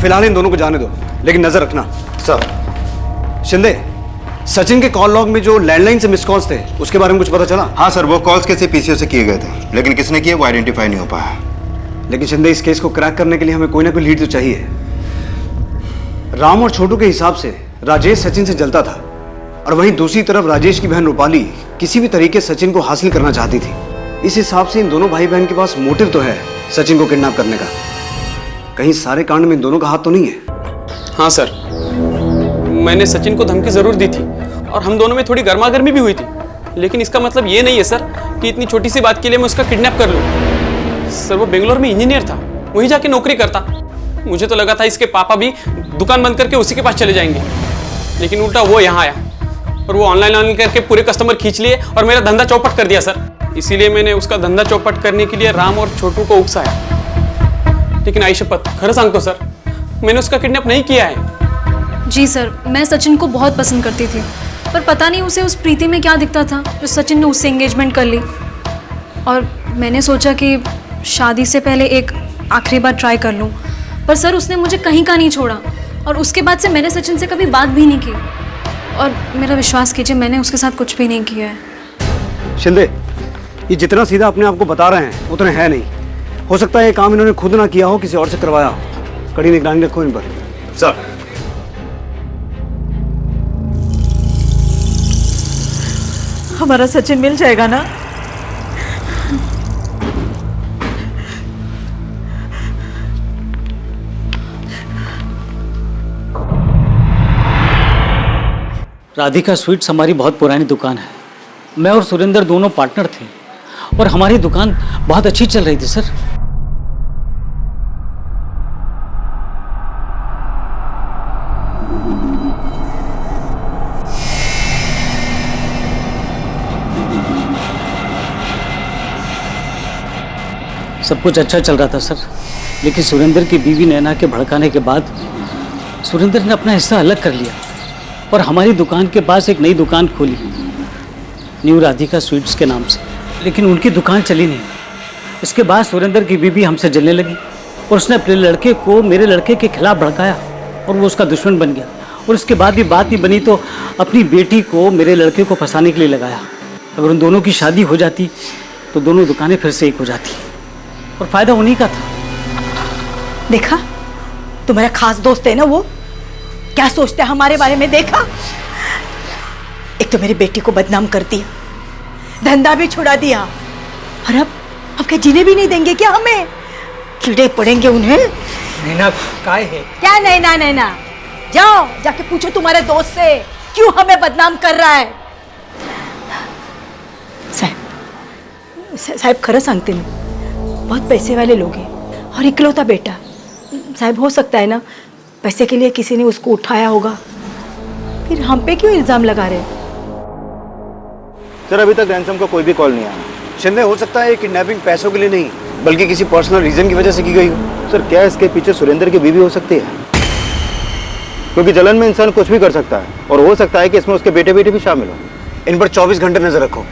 फिलहाल इन दोनों को जाने दो, लेकिन नजर रखना। सर शिंदे, सचिन के कॉल लॉग में जो लैंडलाइन से मिस कॉल्स थे उसके बारे में कुछ पता चला? हाँ सर, वो कॉल्स कैसे पीसीओ से किए गए थे, लेकिन किसने किए वो आइडेंटिफाई नहीं हो पाया। लेकिन शिंदे, इस केस को क्रैक करने के लिए हमें कोई ना कोई लीड तो चाहिए। राम और छोटू के हिसाब से राजेश सचिन से जलता था, और वहीं दूसरी तरफ राजेश की बहन रूपाली किसी भी तरीके सचिन को हासिल करना चाहती थी। इस हिसाब से इन दोनों भाई बहन के पास मोटिव तो है सचिन को किडनैप करने का। कहीं सारे कांड में इन दोनों का हाथ तो नहीं है? हाँ सर, मैंने सचिन को धमकी जरूर दी थी और हम दोनों में थोड़ी गर्मागर्मी भी हुई थी, लेकिन इसका मतलब ये नहीं है सर कि इतनी छोटी सी बात के लिए मैं उसका किडनैप कर लूँ। सर वो बेंगलोर में इंजीनियर था, वहीं जाके नौकरी करता। मुझे तो लगा था इसके पापा भी दुकान बंद करके उसी के पास चले जाएंगे, लेकिन उल्टा वो यहाँ आया और वो ऑनलाइन करके पूरे कस्टमर खींच लिए और मेरा धंधा चौपट कर दिया सर। इसीलिए मैंने उसका धंधा चौपट करने के लिए राम और छोटू को उकसाया। लेकिन आई शपथ, खरं सांगतो सर, मैंने उसका किडनैप नहीं किया है। जी सर, मैं सचिन को बहुत पसंद करती थी, पर पता नहीं उसे उस प्रीति में क्या दिखता था जो सचिन ने उससे एंगेजमेंट कर ली। और मैंने सोचा कि शादी से पहले एक आखिरी बार ट्राई कर लूँ, पर सर उसने मुझे कहीं का नहीं छोड़ा और उसके बाद से मैंने सचिन से कभी बात भी नहीं की। और मेरा विश्वास कीजिए, मैंने उसके साथ कुछ भी नहीं किया है। शिंदे, ये जितना सीधा अपने आप को बता रहे हैं उतना है नहीं। हो सकता है ये काम इन्होंने खुद ना किया हो, किसी और से करवाया हो। कड़ी निगरानी रखो इन पर। सर, हमारा सचिन मिल जाएगा ना? राधिका स्वीट्स हमारी बहुत पुरानी दुकान है। मैं और सुरेंद्र दोनों पार्टनर थे और हमारी दुकान बहुत अच्छी चल रही थी सर। सब कुछ अच्छा चल रहा था सर, लेकिन सुरेंद्र की बीवी नैना के भड़काने के बाद सुरेंद्र ने अपना हिस्सा अलग कर लिया और हमारी दुकान के पास एक नई दुकान खोली, न्यू राधिका स्वीट्स के नाम से। लेकिन उनकी दुकान चली नहीं। इसके बाद सुरेंद्र की बीवी हमसे जलने लगी और उसने अपने लड़के को मेरे लड़के के खिलाफ भड़काया। और वो उसका दुश्मन बन गया, और उसके बाद भी बात नहीं बनी तो अपनी बेटी को मेरे लड़के को फंसाने के लिए लगाया। अगर उन दोनों की शादी हो जाती तो दोनों दुकानें फिर से एक हो जाती, और फायदा उन्हीं का था। देखा, तुम्हारा खास दोस्त है ना वो, क्या सोचता है हमारे बारे में। देखा, एक तो मेरी बेटी को बदनाम कर दिया, धंधा भी छुड़ा दिया, और अब क्या जीने भी नहीं देंगे क्या हमें? कीड़े पड़ेंगे उन्हें। नैना काय है? क्या नैना नैना? जाओ जाके पूछो तुम्हारे दोस्त से क्यों हमें बदनाम कर रहा है। साहब खरं सांगते मी, बहुत पैसे वाले लोग हैं और इकलौता बेटा। साहब हो सकता है ना पैसे के लिए किसी ने उसको उठाया होगा, फिर हम पे क्यों इल्जाम लगा रहे हैं? सर अभी तक रैंसम का कोई भी कॉल नहीं आया। शिंदे हो सकता है किडनैपिंग पैसों के लिए नहीं बल्कि किसी पर्सनल रीजन की वजह से की गई हो। सर क्या इसके पीछे सुरेंद्र की बीवी हो सकती है? क्योंकि जलन में इंसान कुछ भी कर सकता है, और हो सकता है कि इसमें उसके बेटे बेटे भी शामिल हो। इन पर 24 घंटे नजर रखो,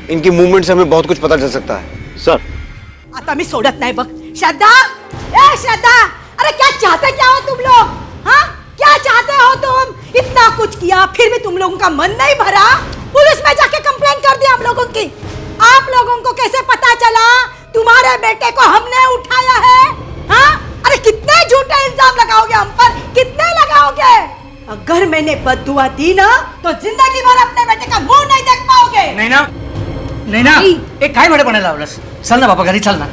इनकी मूवमेंट से हमें बहुत कुछ पता चल सकता है। सर आता मी सोडत नाही बघ। श्रद्धा, ए श्रद्धा, अरे क्या चाहते क्या हो तुम लोग? हाँ, क्या चाहते हो तुम? इतना कुछ किया फिर भी तुम लोगों का मन नहीं भरा? पुलिस में जाके कंप्लेंट कर दिया हम लोगों की। आप लोगों को कैसे पता चला तुम्हारे बेटे को हमने उठाया है? हाँ, अरे कितने झूठे इल्जाम लगाओगे हम पर, कितने लगाओगे? अगर मैंने बद्दुआ दी ना तो जिंदगी भर अपने बेटे का मुंह नहीं देख पाओगे। नैना, नैना, एक काय बड़े बने लावलस? चल ना बाबा घरी चल ना।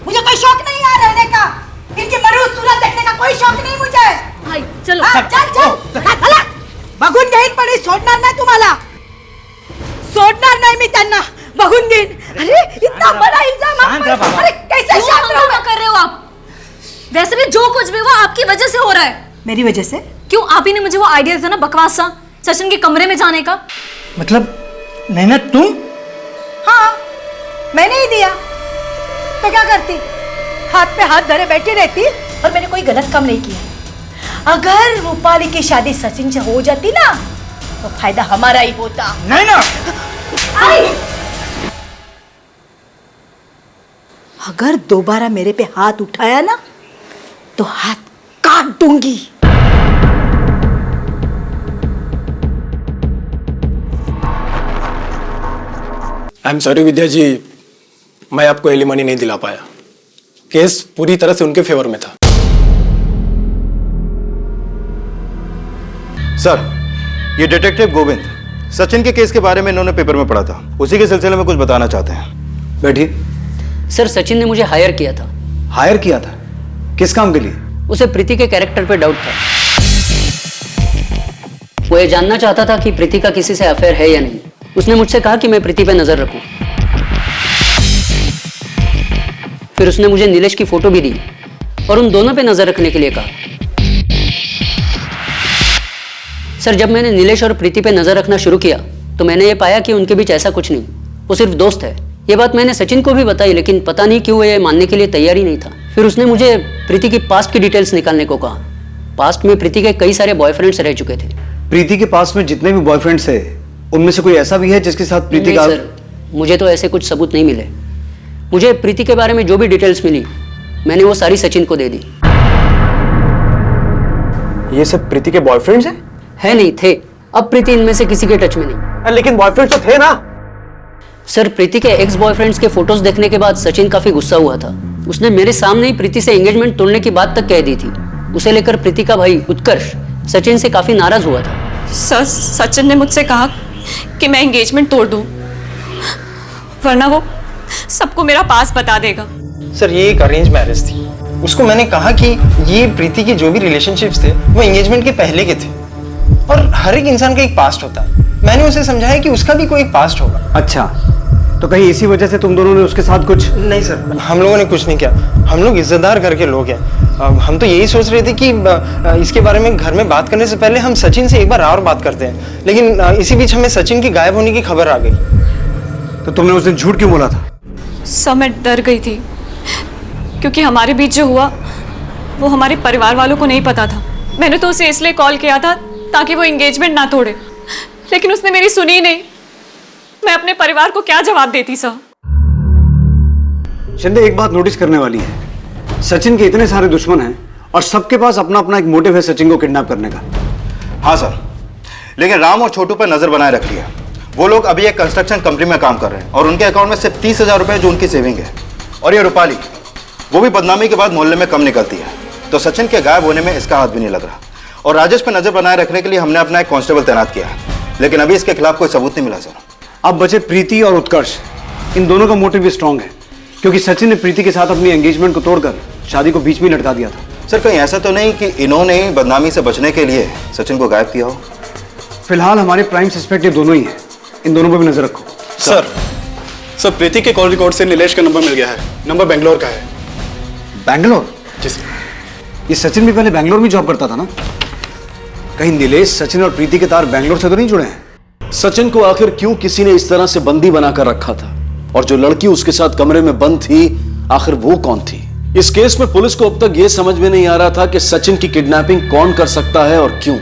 मुझे कोई शौक नहीं है रहने का, इनकी मरूद सूरत देखने का कोई शौक नहीं मुझे। आई चलो। हाँ, चल बघून घेईन पण सोडणार नाही तुम्हाला, सोडणार नाही मी त्यांना, बघून घेईन। अरे इतना बड़ा इल्जाम आप पर, अरे कैसे शांत कर रहे हो आप? वैसे भी जो कुछ भी हुआ आपकी वजह से हो रहा है। मेरी वजह से? क्यों? आप ही ने मुझे वो आइडिया दिया था ना बकवास सा, सचिन के कमरे में जाने का। मतलब नैना तुम? हाँ, मैंने ही दिया तो क्या करती? हाथ पे हाथ धरे बैठी रहती, और मैंने कोई गलत काम नहीं किया। अगर रूपाली की शादी सचिन से हो जाती ना तो फायदा हमारा ही होता। नैना, अगर दोबारा मेरे पे हाथ उठाया ना तो हाथ काट दूंगी। आई एम सॉरी विद्या जी, मैं आपको एलिमनी नहीं दिला पाया। केस पूरी तरह से उनके फेवर में था। सर ये डिटेक्टिव गोविंद सचिन के केस के बारे में इन्होंने पेपर में पढ़ा था, उसी के सिलसिले में कुछ बताना चाहते हैं। बैठिए। सर सचिन ने मुझे हायर किया था। हायर किया था? किस काम के लिए? उसे प्रीति के कैरेक्टर पे डाउट था। वो ये जानना चाहता था कि प्रीति का किसी से अफेयर है या नहीं। उसने मुझसे कहा कि मैं प्रीति पे नजर रखूं। फिर उसने मुझे नीलेश की फोटो भी दी और उन दोनों पे नजर रखने के लिए कहा। सर जब मैंने नीलेश और प्रीति पे नजर रखना शुरू किया तो मैंने ये पाया कि उनके बीच ऐसा कुछ नहीं, वो सिर्फ दोस्त है। ये बात मैंने सचिन को भी बताई, लेकिन पता नहीं क्यों वो ये मानने के लिए तैयार ही नहीं था। फिर उसने मुझे प्रीति की पास्ट की डिटेल्स निकालने को कहा। पास्ट में प्रीति के कई सारे बॉयफ्रेंड्स रह चुके थे। प्रीति के पास में जितने भी बॉयफ्रेंड्स थे उनमें से कोई ऐसा भी है जिसके साथ प्रीति का? सर मुझे तो ऐसे कुछ सबूत नहीं मिले। मुझे प्रीति के बारे में जो भी डिटेल्स मिली मैंने वो सारी सचिन को दे दी। ये सब प्रीति के बॉयफ्रेंड्स हैं? है नहीं, थे। अब प्रीति इनमें से किसी के टच में नहीं। लेकिन बॉयफ्रेंड्स तो थे ना? सर प्रीति के एक्स बॉयफ्रेंड्स के फोटोज देखने के बाद सचिन काफी गुस्सा हुआ था। उसने मेरे सामने ही प्रीति से एंगेजमेंट तोड़ने की बात तक कह दी थी। उसे लेकर प्रीति का भाई उत्कर्ष सचिन से काफी नाराज हुआ था। सर सचिन ने मुझसे कहा कि मैं एंगेजमेंट तोड़ दूं, वरना वो सबको मेरा पास बता देगा। सर ये एक अरेंज मैरिज थी। उसको मैंने कहा कि ये प्रीति के जो भी रिलेशनशिप्स थे वो एंगेजमेंट के पहले के थे, और हर एक इंसान का एक पास्ट होता है। मैंने उसे समझाया कि उसका भी कोई एक पास्ट होगा। अच्छा, तो कहीं इसी वजह से तुम दोनों ने उसके साथ कुछ? नहीं सर, हम लोगों ने कुछ नहीं किया। हम लोग इज्जतदार घर के लोग हैं। हम तो यही सोच रहे थे कि इसके बारे में घर में बात करने से पहले हम सचिन से एक बार और बात करते हैं, लेकिन इसी बीच हमें सचिन की गायब होने की खबर आ गई। तो तुमने उस दिन झूठ क्यों बोला था? सर मैं डर गई थी, क्योंकि हमारे बीच जो हुआ वो हमारे परिवार वालों को नहीं पता था। मैंने तो उसे इसलिए कॉल किया था ताकि वो एंगेजमेंट ना तोड़े, लेकिन उसने मेरी सुनी नहीं। मैं अपने परिवार को क्या जवाब देती सर? शिंदे एक बात नोटिस करने वाली है, सचिन के इतने सारे दुश्मन हैं और सबके पास अपना अपना एक मोटिव है सचिन को किडनैप करने का। हाँ सर, लेकिन राम और छोटू पर नजर बनाए रख लिया। वो लोग अभी एक कंस्ट्रक्शन कंपनी में काम कर रहे हैं और उनके अकाउंट में सिर्फ 30,000 रुपए जो उनकी सेविंग है। और ये रूपाली, वो भी बदनामी के बाद मोहल्ले में कम निकलती है, तो सचिन के गायब होने में इसका हाथ भी नहीं लग रहा। और राजेश पर नजर बनाए रखने के लिए हमने अपना एक कांस्टेबल तैनात किया है, लेकिन अभी इसके खिलाफ कोई सबूत नहीं मिला सर। अब बचे प्रीति और उत्कर्ष। इन दोनों का मोटिव भी स्ट्रांग है, क्योंकि सचिन ने प्रीति के साथ अपनी एंगेजमेंट को तोड़कर शादी को बीच में लटका दिया था। सर कहीं ऐसा तो नहीं कि इन्होंने बदनामी से बचने के लिए सचिन को गायब किया हो? फिलहाल हमारे प्राइम सस्पेक्ट ये दोनों ही हैं। इन दोनों पर भी नजर रखो। सर प्रीति के कॉल रिकॉर्ड से नीलेश का नंबर मिल गया है। नंबर बेंगलोर का है। बैंगलोर? जी सर। ये सचिन भी पहले बैंगलोर में जॉब करता था ना? कहीं नीलेश, सचिन और प्रीति के तार बैंगलोर से तो नहीं जुड़े हैं? सचिन को आखिर क्यों किसी ने इस तरह से बंदी बनाकर रखा था, और जो लड़की उसके साथ कमरे में बंद थी, आखिर वो कौन थी? इस केस में पुलिस को अब तक यह समझ में नहीं आ रहा था कि सचिन की किडनैपिंग कौन कर सकता है और क्यों।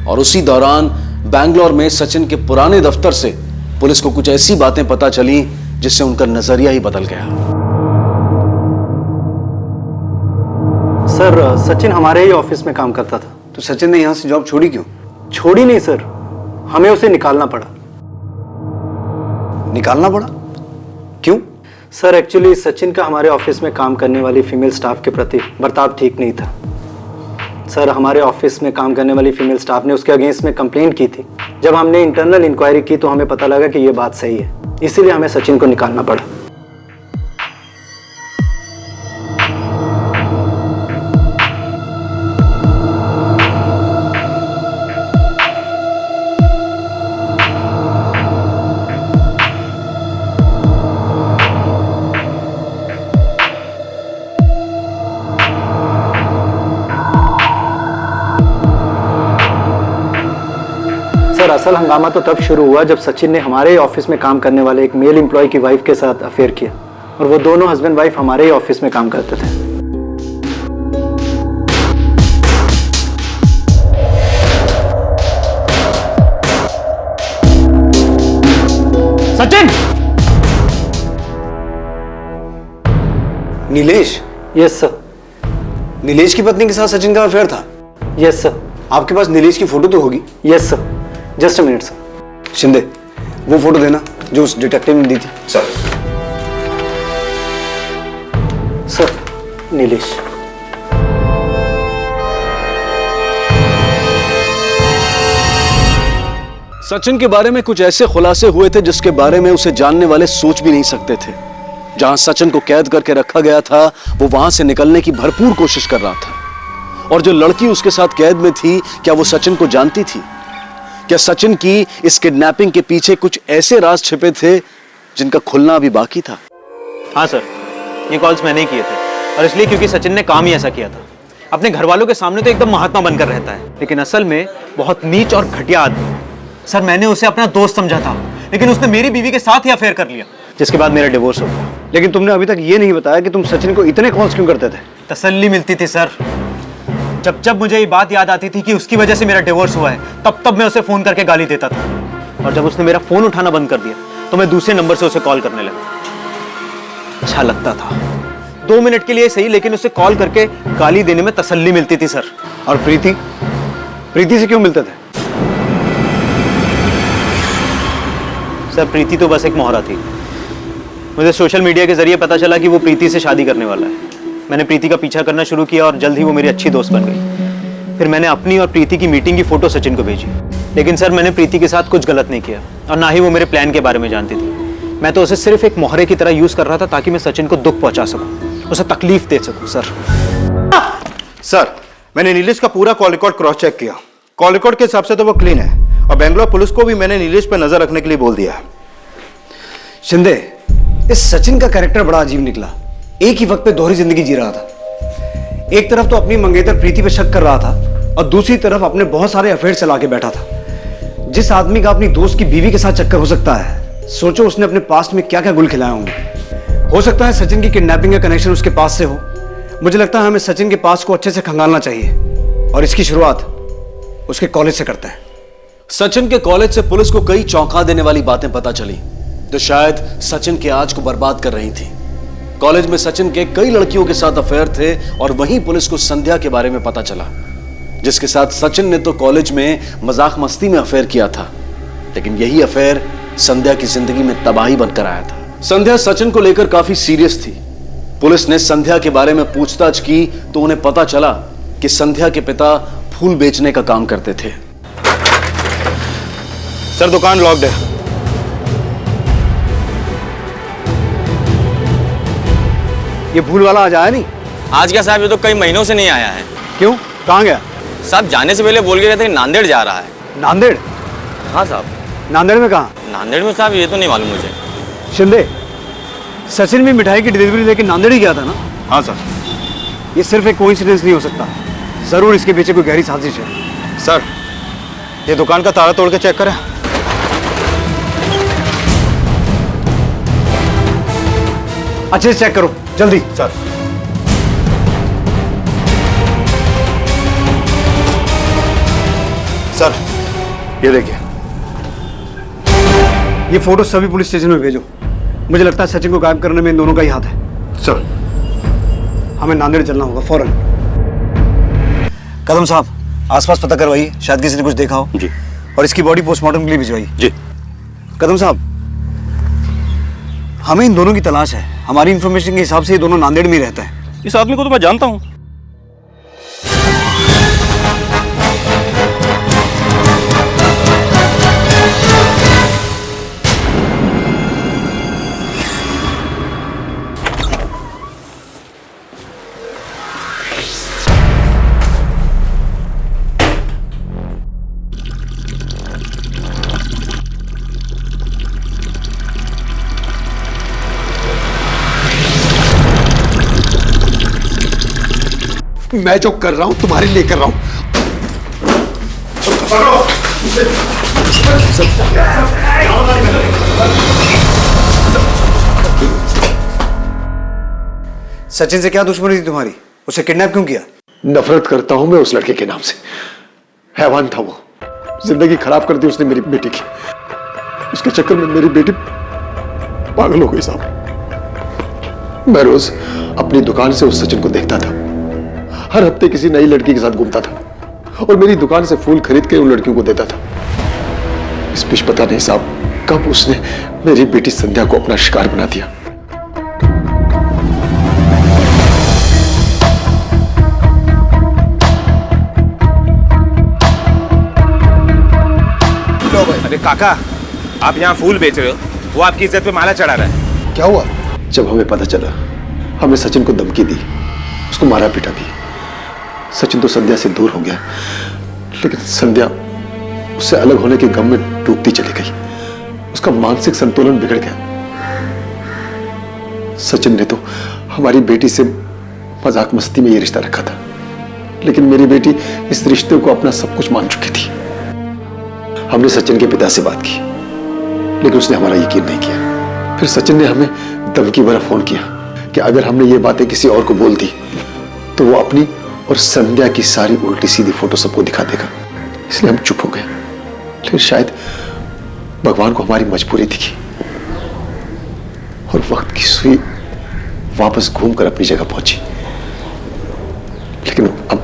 और उसी दौरान बैंगलोर में सचिन के पुराने दफ्तर से पुलिस को कुछ ऐसी बातें पता चली जिससे उनका नजरिया ही बदल गया। सर, सचिन हमारे ही ऑफिस में काम करता था। तो सचिन ने यहां से जॉब छोड़ी क्यों? छोड़ी नहीं सर, हमें उसे निकालना पड़ा। निकालना पड़ा? क्यों? सर एक्चुअली सचिन का हमारे ऑफिस में काम करने वाली फीमेल स्टाफ के प्रति बर्ताव ठीक नहीं था। सर, हमारे ऑफिस में काम करने वाली फीमेल स्टाफ ने उसके अगेंस्ट में कंप्लेंट की थी। जब हमने इंटरनल इंक्वायरी की तो हमें पता लगा कि ये बात सही है, इसीलिए हमें सचिन को निकालना पड़ा। सर, असल हंगामा तो तब शुरू हुआ जब सचिन ने हमारे ही ऑफिस में काम करने वाले एक मेल एम्प्लॉय की वाइफ के साथ अफेयर किया, और वो दोनों हस्बैंड वाइफ हमारे ही ऑफिस में काम करते थे। सचिन! नीलेश? Yes sir. नीलेश की पत्नी के साथ सचिन का अफेयर था? Yes sir. आपके पास नीलेश की फोटो तो होगी? Yes sir. Just a minute sir. Shinde, वो फोटो देना जो उस डिटेक्टिव ने दी थी। सर। सर, नीलेश। सचिन के बारे में कुछ ऐसे खुलासे हुए थे जिसके बारे में उसे जानने वाले सोच भी नहीं सकते थे। जहां सचिन को कैद करके रखा गया था, वो वहां से निकलने की भरपूर कोशिश कर रहा था। और जो लड़की उसके साथ कैद में थी, क्या वो सचिन को जानती थी? क्या सचिन की इस किडनैपिंग के पीछे कुछ ऐसे राज छिपे थे जिनका खुलना अभी बाकी था? हाँ सर, ये कॉल्स मैंने ही किए थे, और इसलिए क्योंकि सचिन ने काम ही ऐसा किया था। अपने घर वालों के सामने तो एकदम महात्मा बनकर रहता है, लेकिन असल में बहुत नीच और घटिया आदमी। सर, मैंने उसे अपना दोस्त समझा था, लेकिन उसने मेरी बीवी के साथ ही अफेयर कर लिया, जिसके बाद मेरा डिवोर्स हो गया। लेकिन तुमने अभी तक ये नहीं बताया कि तुम सचिन को इतने कॉल्स क्यों करते थे? तसल्ली मिलती थी सर। जब जब मुझे ये बात याद आती थी कि उसकी वजह से मेरा डिवोर्स हुआ है, तब तब मैं उसे फोन करके गाली देता था। और जब उसने मेरा फोन उठाना बंद कर दिया तो मैं दूसरे नंबर से उसे कॉल करने लगा। अच्छा लगता था, 2 मिनट के लिए सही, लेकिन उसे कॉल करके गाली देने में तसल्ली मिलती थी सर। और प्रीति? प्रीति से क्यों मिलते थे? सर, प्रीति तो बस एक मोहरा थी। मुझे सोशल मीडिया के जरिए पता चला कि वो प्रीति से शादी करने वाला है। मैंने प्रीति का पीछा करना शुरू किया और जल्द ही वो मेरी अच्छी दोस्त बन गई। फिर मैंने अपनी और प्रीति की मीटिंग की फोटो सचिन को भेजी, लेकिन सर मैंने प्रीति के साथ कुछ गलत नहीं किया, और ना ही वो मेरे प्लान के बारे में जानती थी। मैं तो उसे सिर्फ एक मोहरे की तरह यूज कर रहा था ताकि मैं सचिन को दुख पहुंचा सकूं, उसे तकलीफ दे सकूं। सर, मैंने नीलेश का पूरा कॉल रिकॉर्ड क्रॉस चेक किया। कॉल रिकॉर्ड के हिसाब से तो वो क्लीन है, और बेंगलोर पुलिस को भी मैंने नीलेश पर नजर रखने के लिए बोल दिया है। शिंदे, इस सचिन का कैरेक्टर बड़ा अजीब निकला। एक ही वक्त पे दोहरी जिंदगी जी रहा था। एक तरफ तो अपनी मंगेतर प्रीति पे शक कर रहा था, और दूसरी तरफ अपने बहुत सारे अफेयर चला के बैठा था। जिस आदमी का अपनी दोस्त की बीवी के साथ चक्कर हो सकता है, सोचो उसने अपने पास्ट में क्या क्या गुल खिलाए होंगे। हो सकता है सचिन की किडनैपिंग का कनेक्शन उसके पास से हो। मुझे लगता है हमें सचिन के पास को अच्छे से खंगालना चाहिए, और इसकी शुरुआत उसके कॉलेज से करता है। सचिन के कॉलेज से पुलिस को कई चौंका देने वाली बातें पता चली, जो शायद सचिन के आज को बर्बाद कर रही थी। कॉलेज में सचिन के कई लड़कियों के साथ अफेयर थे और वहीं पुलिस को संध्या के बारे में पता चला, जिसके साथ सचिन ने तो कॉलेज में मजाक मस्ती में अफेयर किया था, लेकिन यही अफेयर संध्या की जिंदगी में तबाही बनकर आया था। संध्या सचिन को लेकर काफी सीरियस थी। पुलिस ने संध्या के बारे में पूछताछ की तो उन्हें पता चला कि संध्या के पिता फूल बेचने का काम करते थे। सर दुकान लॉक्ड है। ये फूल वाला आज आया नहीं? आज क्या साहब, ये तो कई महीनों से नहीं आया है। क्यों, कहाँ गया? साहब जाने से पहले बोल के गए थे कि नांदेड़ जा रहा है। नांदेड़? हाँ साहब। नांदेड़ में कहाँ? नांदेड़ में साहब ये तो नहीं मालूम मुझे। शिंदे, सचिन भी मिठाई की डिलीवरी लेके नांदेड़ ही गया था ना? हाँ सर। ये सिर्फ एक कोइंसिडेंस नहीं हो सकता, जरूर इसके पीछे कोई गहरी साजिश है। सर ये दुकान का ताला तोड़ के चेक करें। अच्छे से चेक करो, जल्दी। सर सर ये देखिए, ये फोटो सभी पुलिस स्टेशन में भेजो। मुझे लगता है सचिन को गायब करने में इन दोनों का ही हाथ है। सर हमें नांदेड़ चलना होगा फौरन। कदम साहब, आसपास पता करवाइए, शायद किसी ने कुछ देखा हो। जी। और इसकी बॉडी पोस्टमार्टम के लिए भिजवाइए। जी। कदम साहब, हमें इन दोनों की तलाश है। हमारी इंफॉर्मेशन के हिसाब से ये दोनों नांदेड़ में ही रहते हैं। इस आदमी को तो मैं जानता हूँ। मैं जो कर रहा हूं तुम्हारे लिए कर रहा हूं। सचिन से क्या दुश्मनी थी तुम्हारी? उसे किडनैप क्यों किया? नफरत करता हूं मैं उस लड़के के नाम से। हैवान था वो, जिंदगी खराब कर दी उसने मेरी बेटी की। उसके चक्कर में मेरी बेटी पागल हो गई साहब। मैं रोज अपनी दुकान से उस सचिन को देखता था, हर हफ्ते किसी नई लड़की के साथ घूमता था और मेरी दुकान से फूल खरीद के उन लड़कियों को देता था। इस बीच पता नहीं साहब कब उसने मेरी बेटी संध्या को अपना शिकार बना दिया। अरे काका, आप यहाँ फूल बेच रहे हो, वो आपकी इज्जत पे माला चढ़ा रहा है। क्या हुआ? जब हमें पता चला, हमने सचिन को धमकी दी, उसको मारा पीटा भी। सचिन तो संध्या से दूर हो गया, लेकिन संध्या उससे अलग होने के गम में डूबती चली गई। उसका मानसिक संतुलन बिगड़ गया। सचिन ने तो हमारी बेटी से मजाक मस्ती में ये रिश्ता रखा था, लेकिन मेरी बेटी इस रिश्ते को अपना सब कुछ मान चुकी थी। हमने सचिन के पिता से बात की, लेकिन उसने हमारा यकीन नहीं किया। फिर सचिन ने हमें धमकी भरा फोन किया कि अगर हमने ये बातें किसी और को बोल दी तो वो अपनी और संध्या की सारी उल्टी सीधी फोटो सबको दिखा देगा। इसलिए हम चुप हो गए, लेकिन शायद भगवान को हमारी मजबूरी दिखी और वक्त की सुई वापस घूमकर अपनी जगह पहुंची। लेकिन अब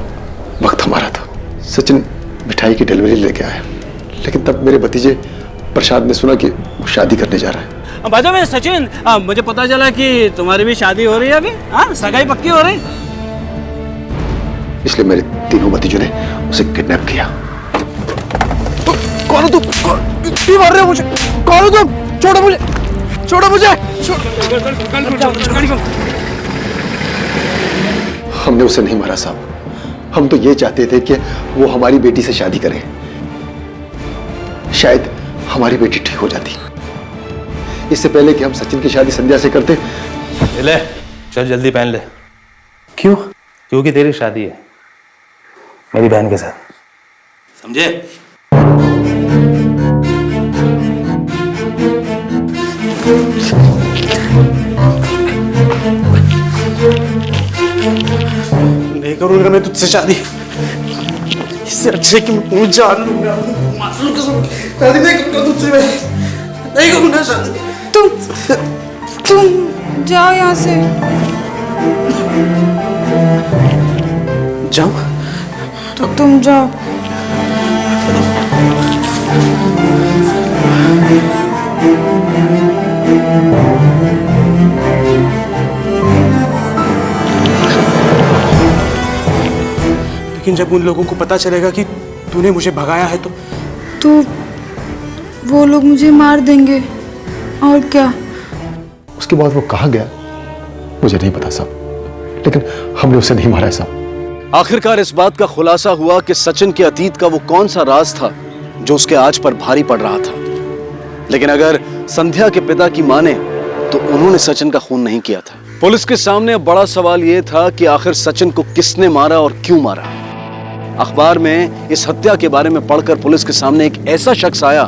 वक्त हमारा था। सचिन मिठाई की डिलीवरी लेके आया, लेकिन तब मेरे भतीजे प्रसाद ने सुना कि वो शादी करने जा रहा है। बाजू में सचिन, मुझे पता चला कि तुम्हारी भी शादी हो रही है अभी। हाँ, सगाई पक्की हो रही। इसलिए मेरे तीनों भतीजों ने उसे किडनैप किया। कौन हो तुम? क्यों मार रहे हो मुझे? कौन हो तुम? छोड़ो मुझे, छोड़ो मुझे। हमने उसे नहीं मारा साहब, हम तो ये चाहते थे कि वो हमारी बेटी से शादी करे। शायद हमारी बेटी ठीक हो जाती। इससे पहले कि हम सचिन की शादी संध्या से करते। ले चल जल्दी पहन ले। क्यों? क्योंकि तेरी शादी है मेरी बहन के साथ, समझे? नहीं करूंगा मैं तुझसे शादी। इससे अच्छे कि मैं तुम्हें जान लूंगा। शादी नहीं करूंगा तुझसे, मैं नहीं करूंगा शादी। तुम जाओ यहाँ से। जाओ तो तुम जाओ। लेकिन जब उन लोगों को पता चलेगा कि तूने मुझे भगाया है तो वो लोग मुझे मार देंगे और क्या। उसके बाद वो कहाँ गया मुझे नहीं पता साहब, लेकिन हमने उसे नहीं मारा है साहब। आखिरकार इस बात का खुलासा हुआ कि सचिन के अतीत का वो कौन सा राज था जो उसके आज पर भारी पड़ रहा था। लेकिन अगर संध्या के पिता की माने तो उन्होंने सचिन का खून नहीं किया था। पुलिस के सामने अब बड़ा सवाल यह था कि आखिर सचिन को किसने मारा और क्यों मारा। अखबार में इस हत्या के बारे में पढ़कर पुलिस के सामने एक ऐसा शख्स आया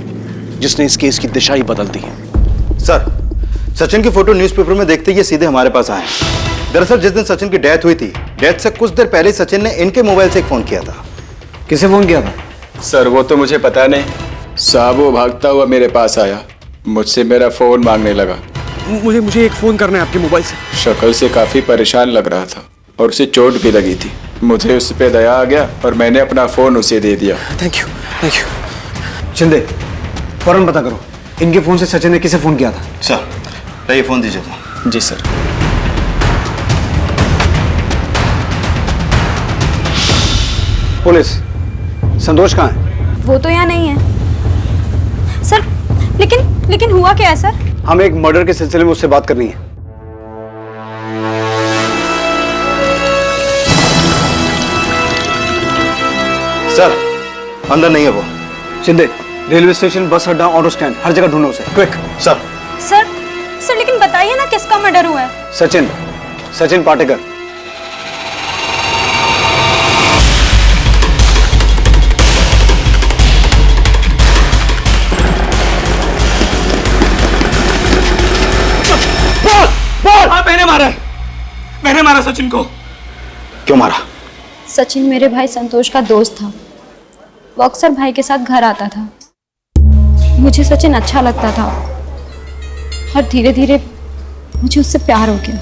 जिसने इस केस की दिशा ही बदल दी है। सर, सचिन की फोटो न्यूज़पेपर में देखते ही सीधे हमारे पास आए। दरअसल जिस दिन सचिन की डेथ हुई थी, डेथ से कुछ देर पहले सचिन ने इनके मोबाइल से एक फोन किया था। किसे फोन किया था? सर वो तो मुझे पता नहीं। साहब वो भागता हुआ मेरे पास आया, मुझसे मेरा फोन मांगने लगा। मुझे एक फोन करना है आपके मोबाइल से। शक्ल से काफी परेशान लग रहा था और उसे चोट भी लगी थी। मुझे उस पे दया आ गया और मैंने अपना फोन उसे दे दिया। Thank you. शिंदे, फौरन पता करो इनके फोन से सचिन ने किसे फोन किया था। सर, ये फोन दीजिए। जी सर। पुलिस, संतोष कहाँ है? वो तो यहाँ नहीं है सर। लेकिन हुआ क्या है सर? हमें एक मर्डर के सिलसिले में उससे बात करनी है। सर, अंदर नहीं है वो। शिंदे, रेलवे स्टेशन, बस अड्डा, ऑटो स्टैंड, हर जगह ढूंढो उसे, क्विक। सर लेकिन बताइए ना किसका मर्डर हुआ है? सचिन पाटेकर। मैंने मारा सचिन को। क्यों मारा? सचिन मेरे भाई संतोष का दोस्त था। वो अक्सर भाई के साथ घर आता था। मुझे सचिन अच्छा लगता था और धीरे धीरे मुझे उससे प्यार हो गया।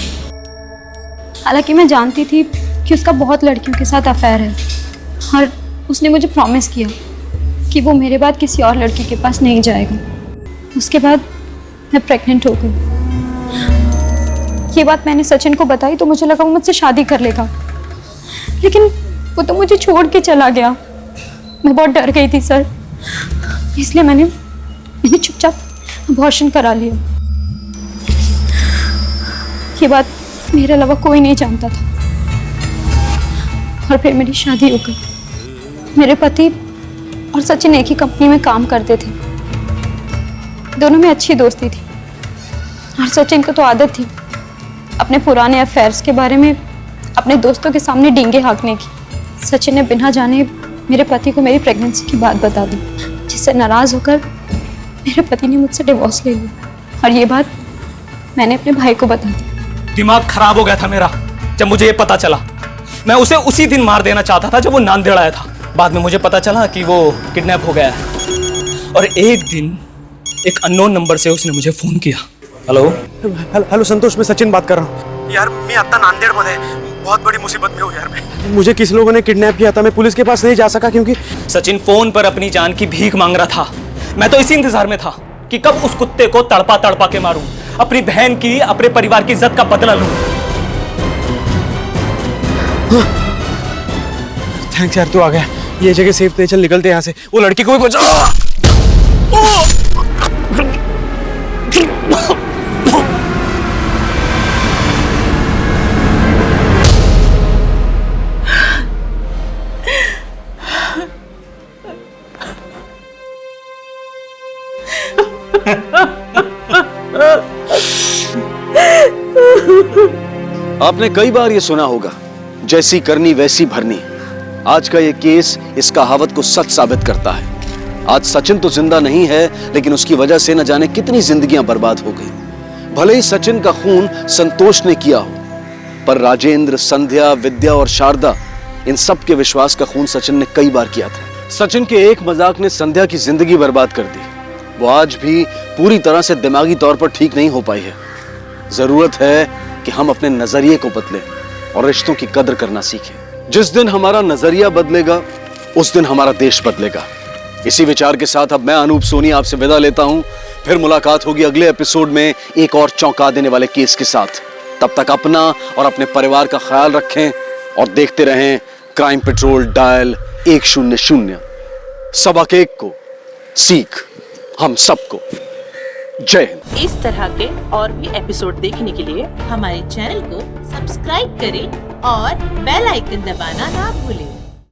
हालांकि मैं जानती थी कि उसका बहुत लड़कियों के साथ अफेयर है और उसने मुझे प्रॉमिस किया कि वो मेरे बाद किसी और लड़की के पास नहीं जाएगा। उसके बाद मैं प्रेग्नेंट हो गई। ये बात मैंने सचिन को बताई तो मुझे लगा वो मुझसे शादी कर लेगा, लेकिन वो तो मुझे छोड़ के चला गया। मैं बहुत डर गई थी सर, इसलिए मैंने चुपचाप अबॉर्शन करा लिया। ये बात मेरे अलावा कोई नहीं जानता था और फिर मेरी शादी हो गई। मेरे पति और सचिन एक ही कंपनी में काम करते थे। दोनों में अच्छी दोस्ती थी और सचिन को तो आदत थी अपने पुराने अफेयर्स के बारे में अपने दोस्तों के सामने डींगे हाँकने की। सचिन ने बिना जाने मेरे पति को मेरी प्रेगनेंसी की बात बता दी, जिससे नाराज होकर मेरे पति ने मुझसे डिवोर्स ले लिया और ये बात मैंने अपने भाई को बता दी। दिमाग खराब हो गया था मेरा जब मुझे ये पता चला। मैं उसे उसी दिन मार देना चाहता था जब वो नांदेड़ आया था। बाद में मुझे पता चला कि वो किडनैप हो गया है और एक दिन एक अननोन नंबर से उसने मुझे फोन किया। हेलो संतोष, मैं सचिन बात कर रहा हूँ। यार मैं आता नांदेड़ में है, बहुत बड़ी मुसीबत में हूँ यार मैं। मुझे किस लोगों ने किडनैप किया था, मैं पुलिस के पास नहीं जा सका क्योंकि सचिन फोन पर अपनी जान की भीख मांग रहा था। मैं तो इसी इंतजार में था कि कब उस कुत्ते को तड़पा तड़पा के मारूं, अपनी बहन की, अपने परिवार की इज्जत का बदला लूं। थैंक्स यार, तू आ गया। ये जगह सेफ थे, चल निकलते यहाँ से। वो लड़की को भी बचा। आपने कई बार ये सुना होगा, जैसी करनी वैसी भरनी। आज का ये केस इस कहावत को सच साबित करता है। आज सचिन तो जिंदा नहीं है, लेकिन उसकी वजह से न जाने कितनी जिंदगियां बर्बाद हो गई। भले ही सचिन का खून संतोष ने किया हो, पर राजेंद्र, संध्या, विद्या और शारदा, इन सब के विश्वास का खून सचिन ने कई बार किया था। सचिन के एक मजाक ने संध्या की जिंदगी बर्बाद कर दी। वो आज भी पूरी तरह से दिमागी तौर पर ठीक नहीं हो पाई है। जरूरत है कि हम अपने नजरिए को बदलें और रिश्तों की कदर करना सीखें। जिस दिन हमारा नजरिया बदलेगा उस दिन हमारा देश बदलेगा। इसी विचार के साथ अब मैं अनूप सोनी आपसे विदा लेता हूं। फिर मुलाकात होगी अगले एपिसोड में एक और चौंका देने वाले केस के साथ। तब तक अपना और अपने परिवार का ख्याल रखें और देखते रहें क्राइम पेट्रोल डायल 100। सबक एक को सीख हम सबको। जय हिंद। इस तरह के और भी एपिसोड देखने के लिए हमारे चैनल को सब्सक्राइब करें और बेल आइकन दबाना ना भूलें।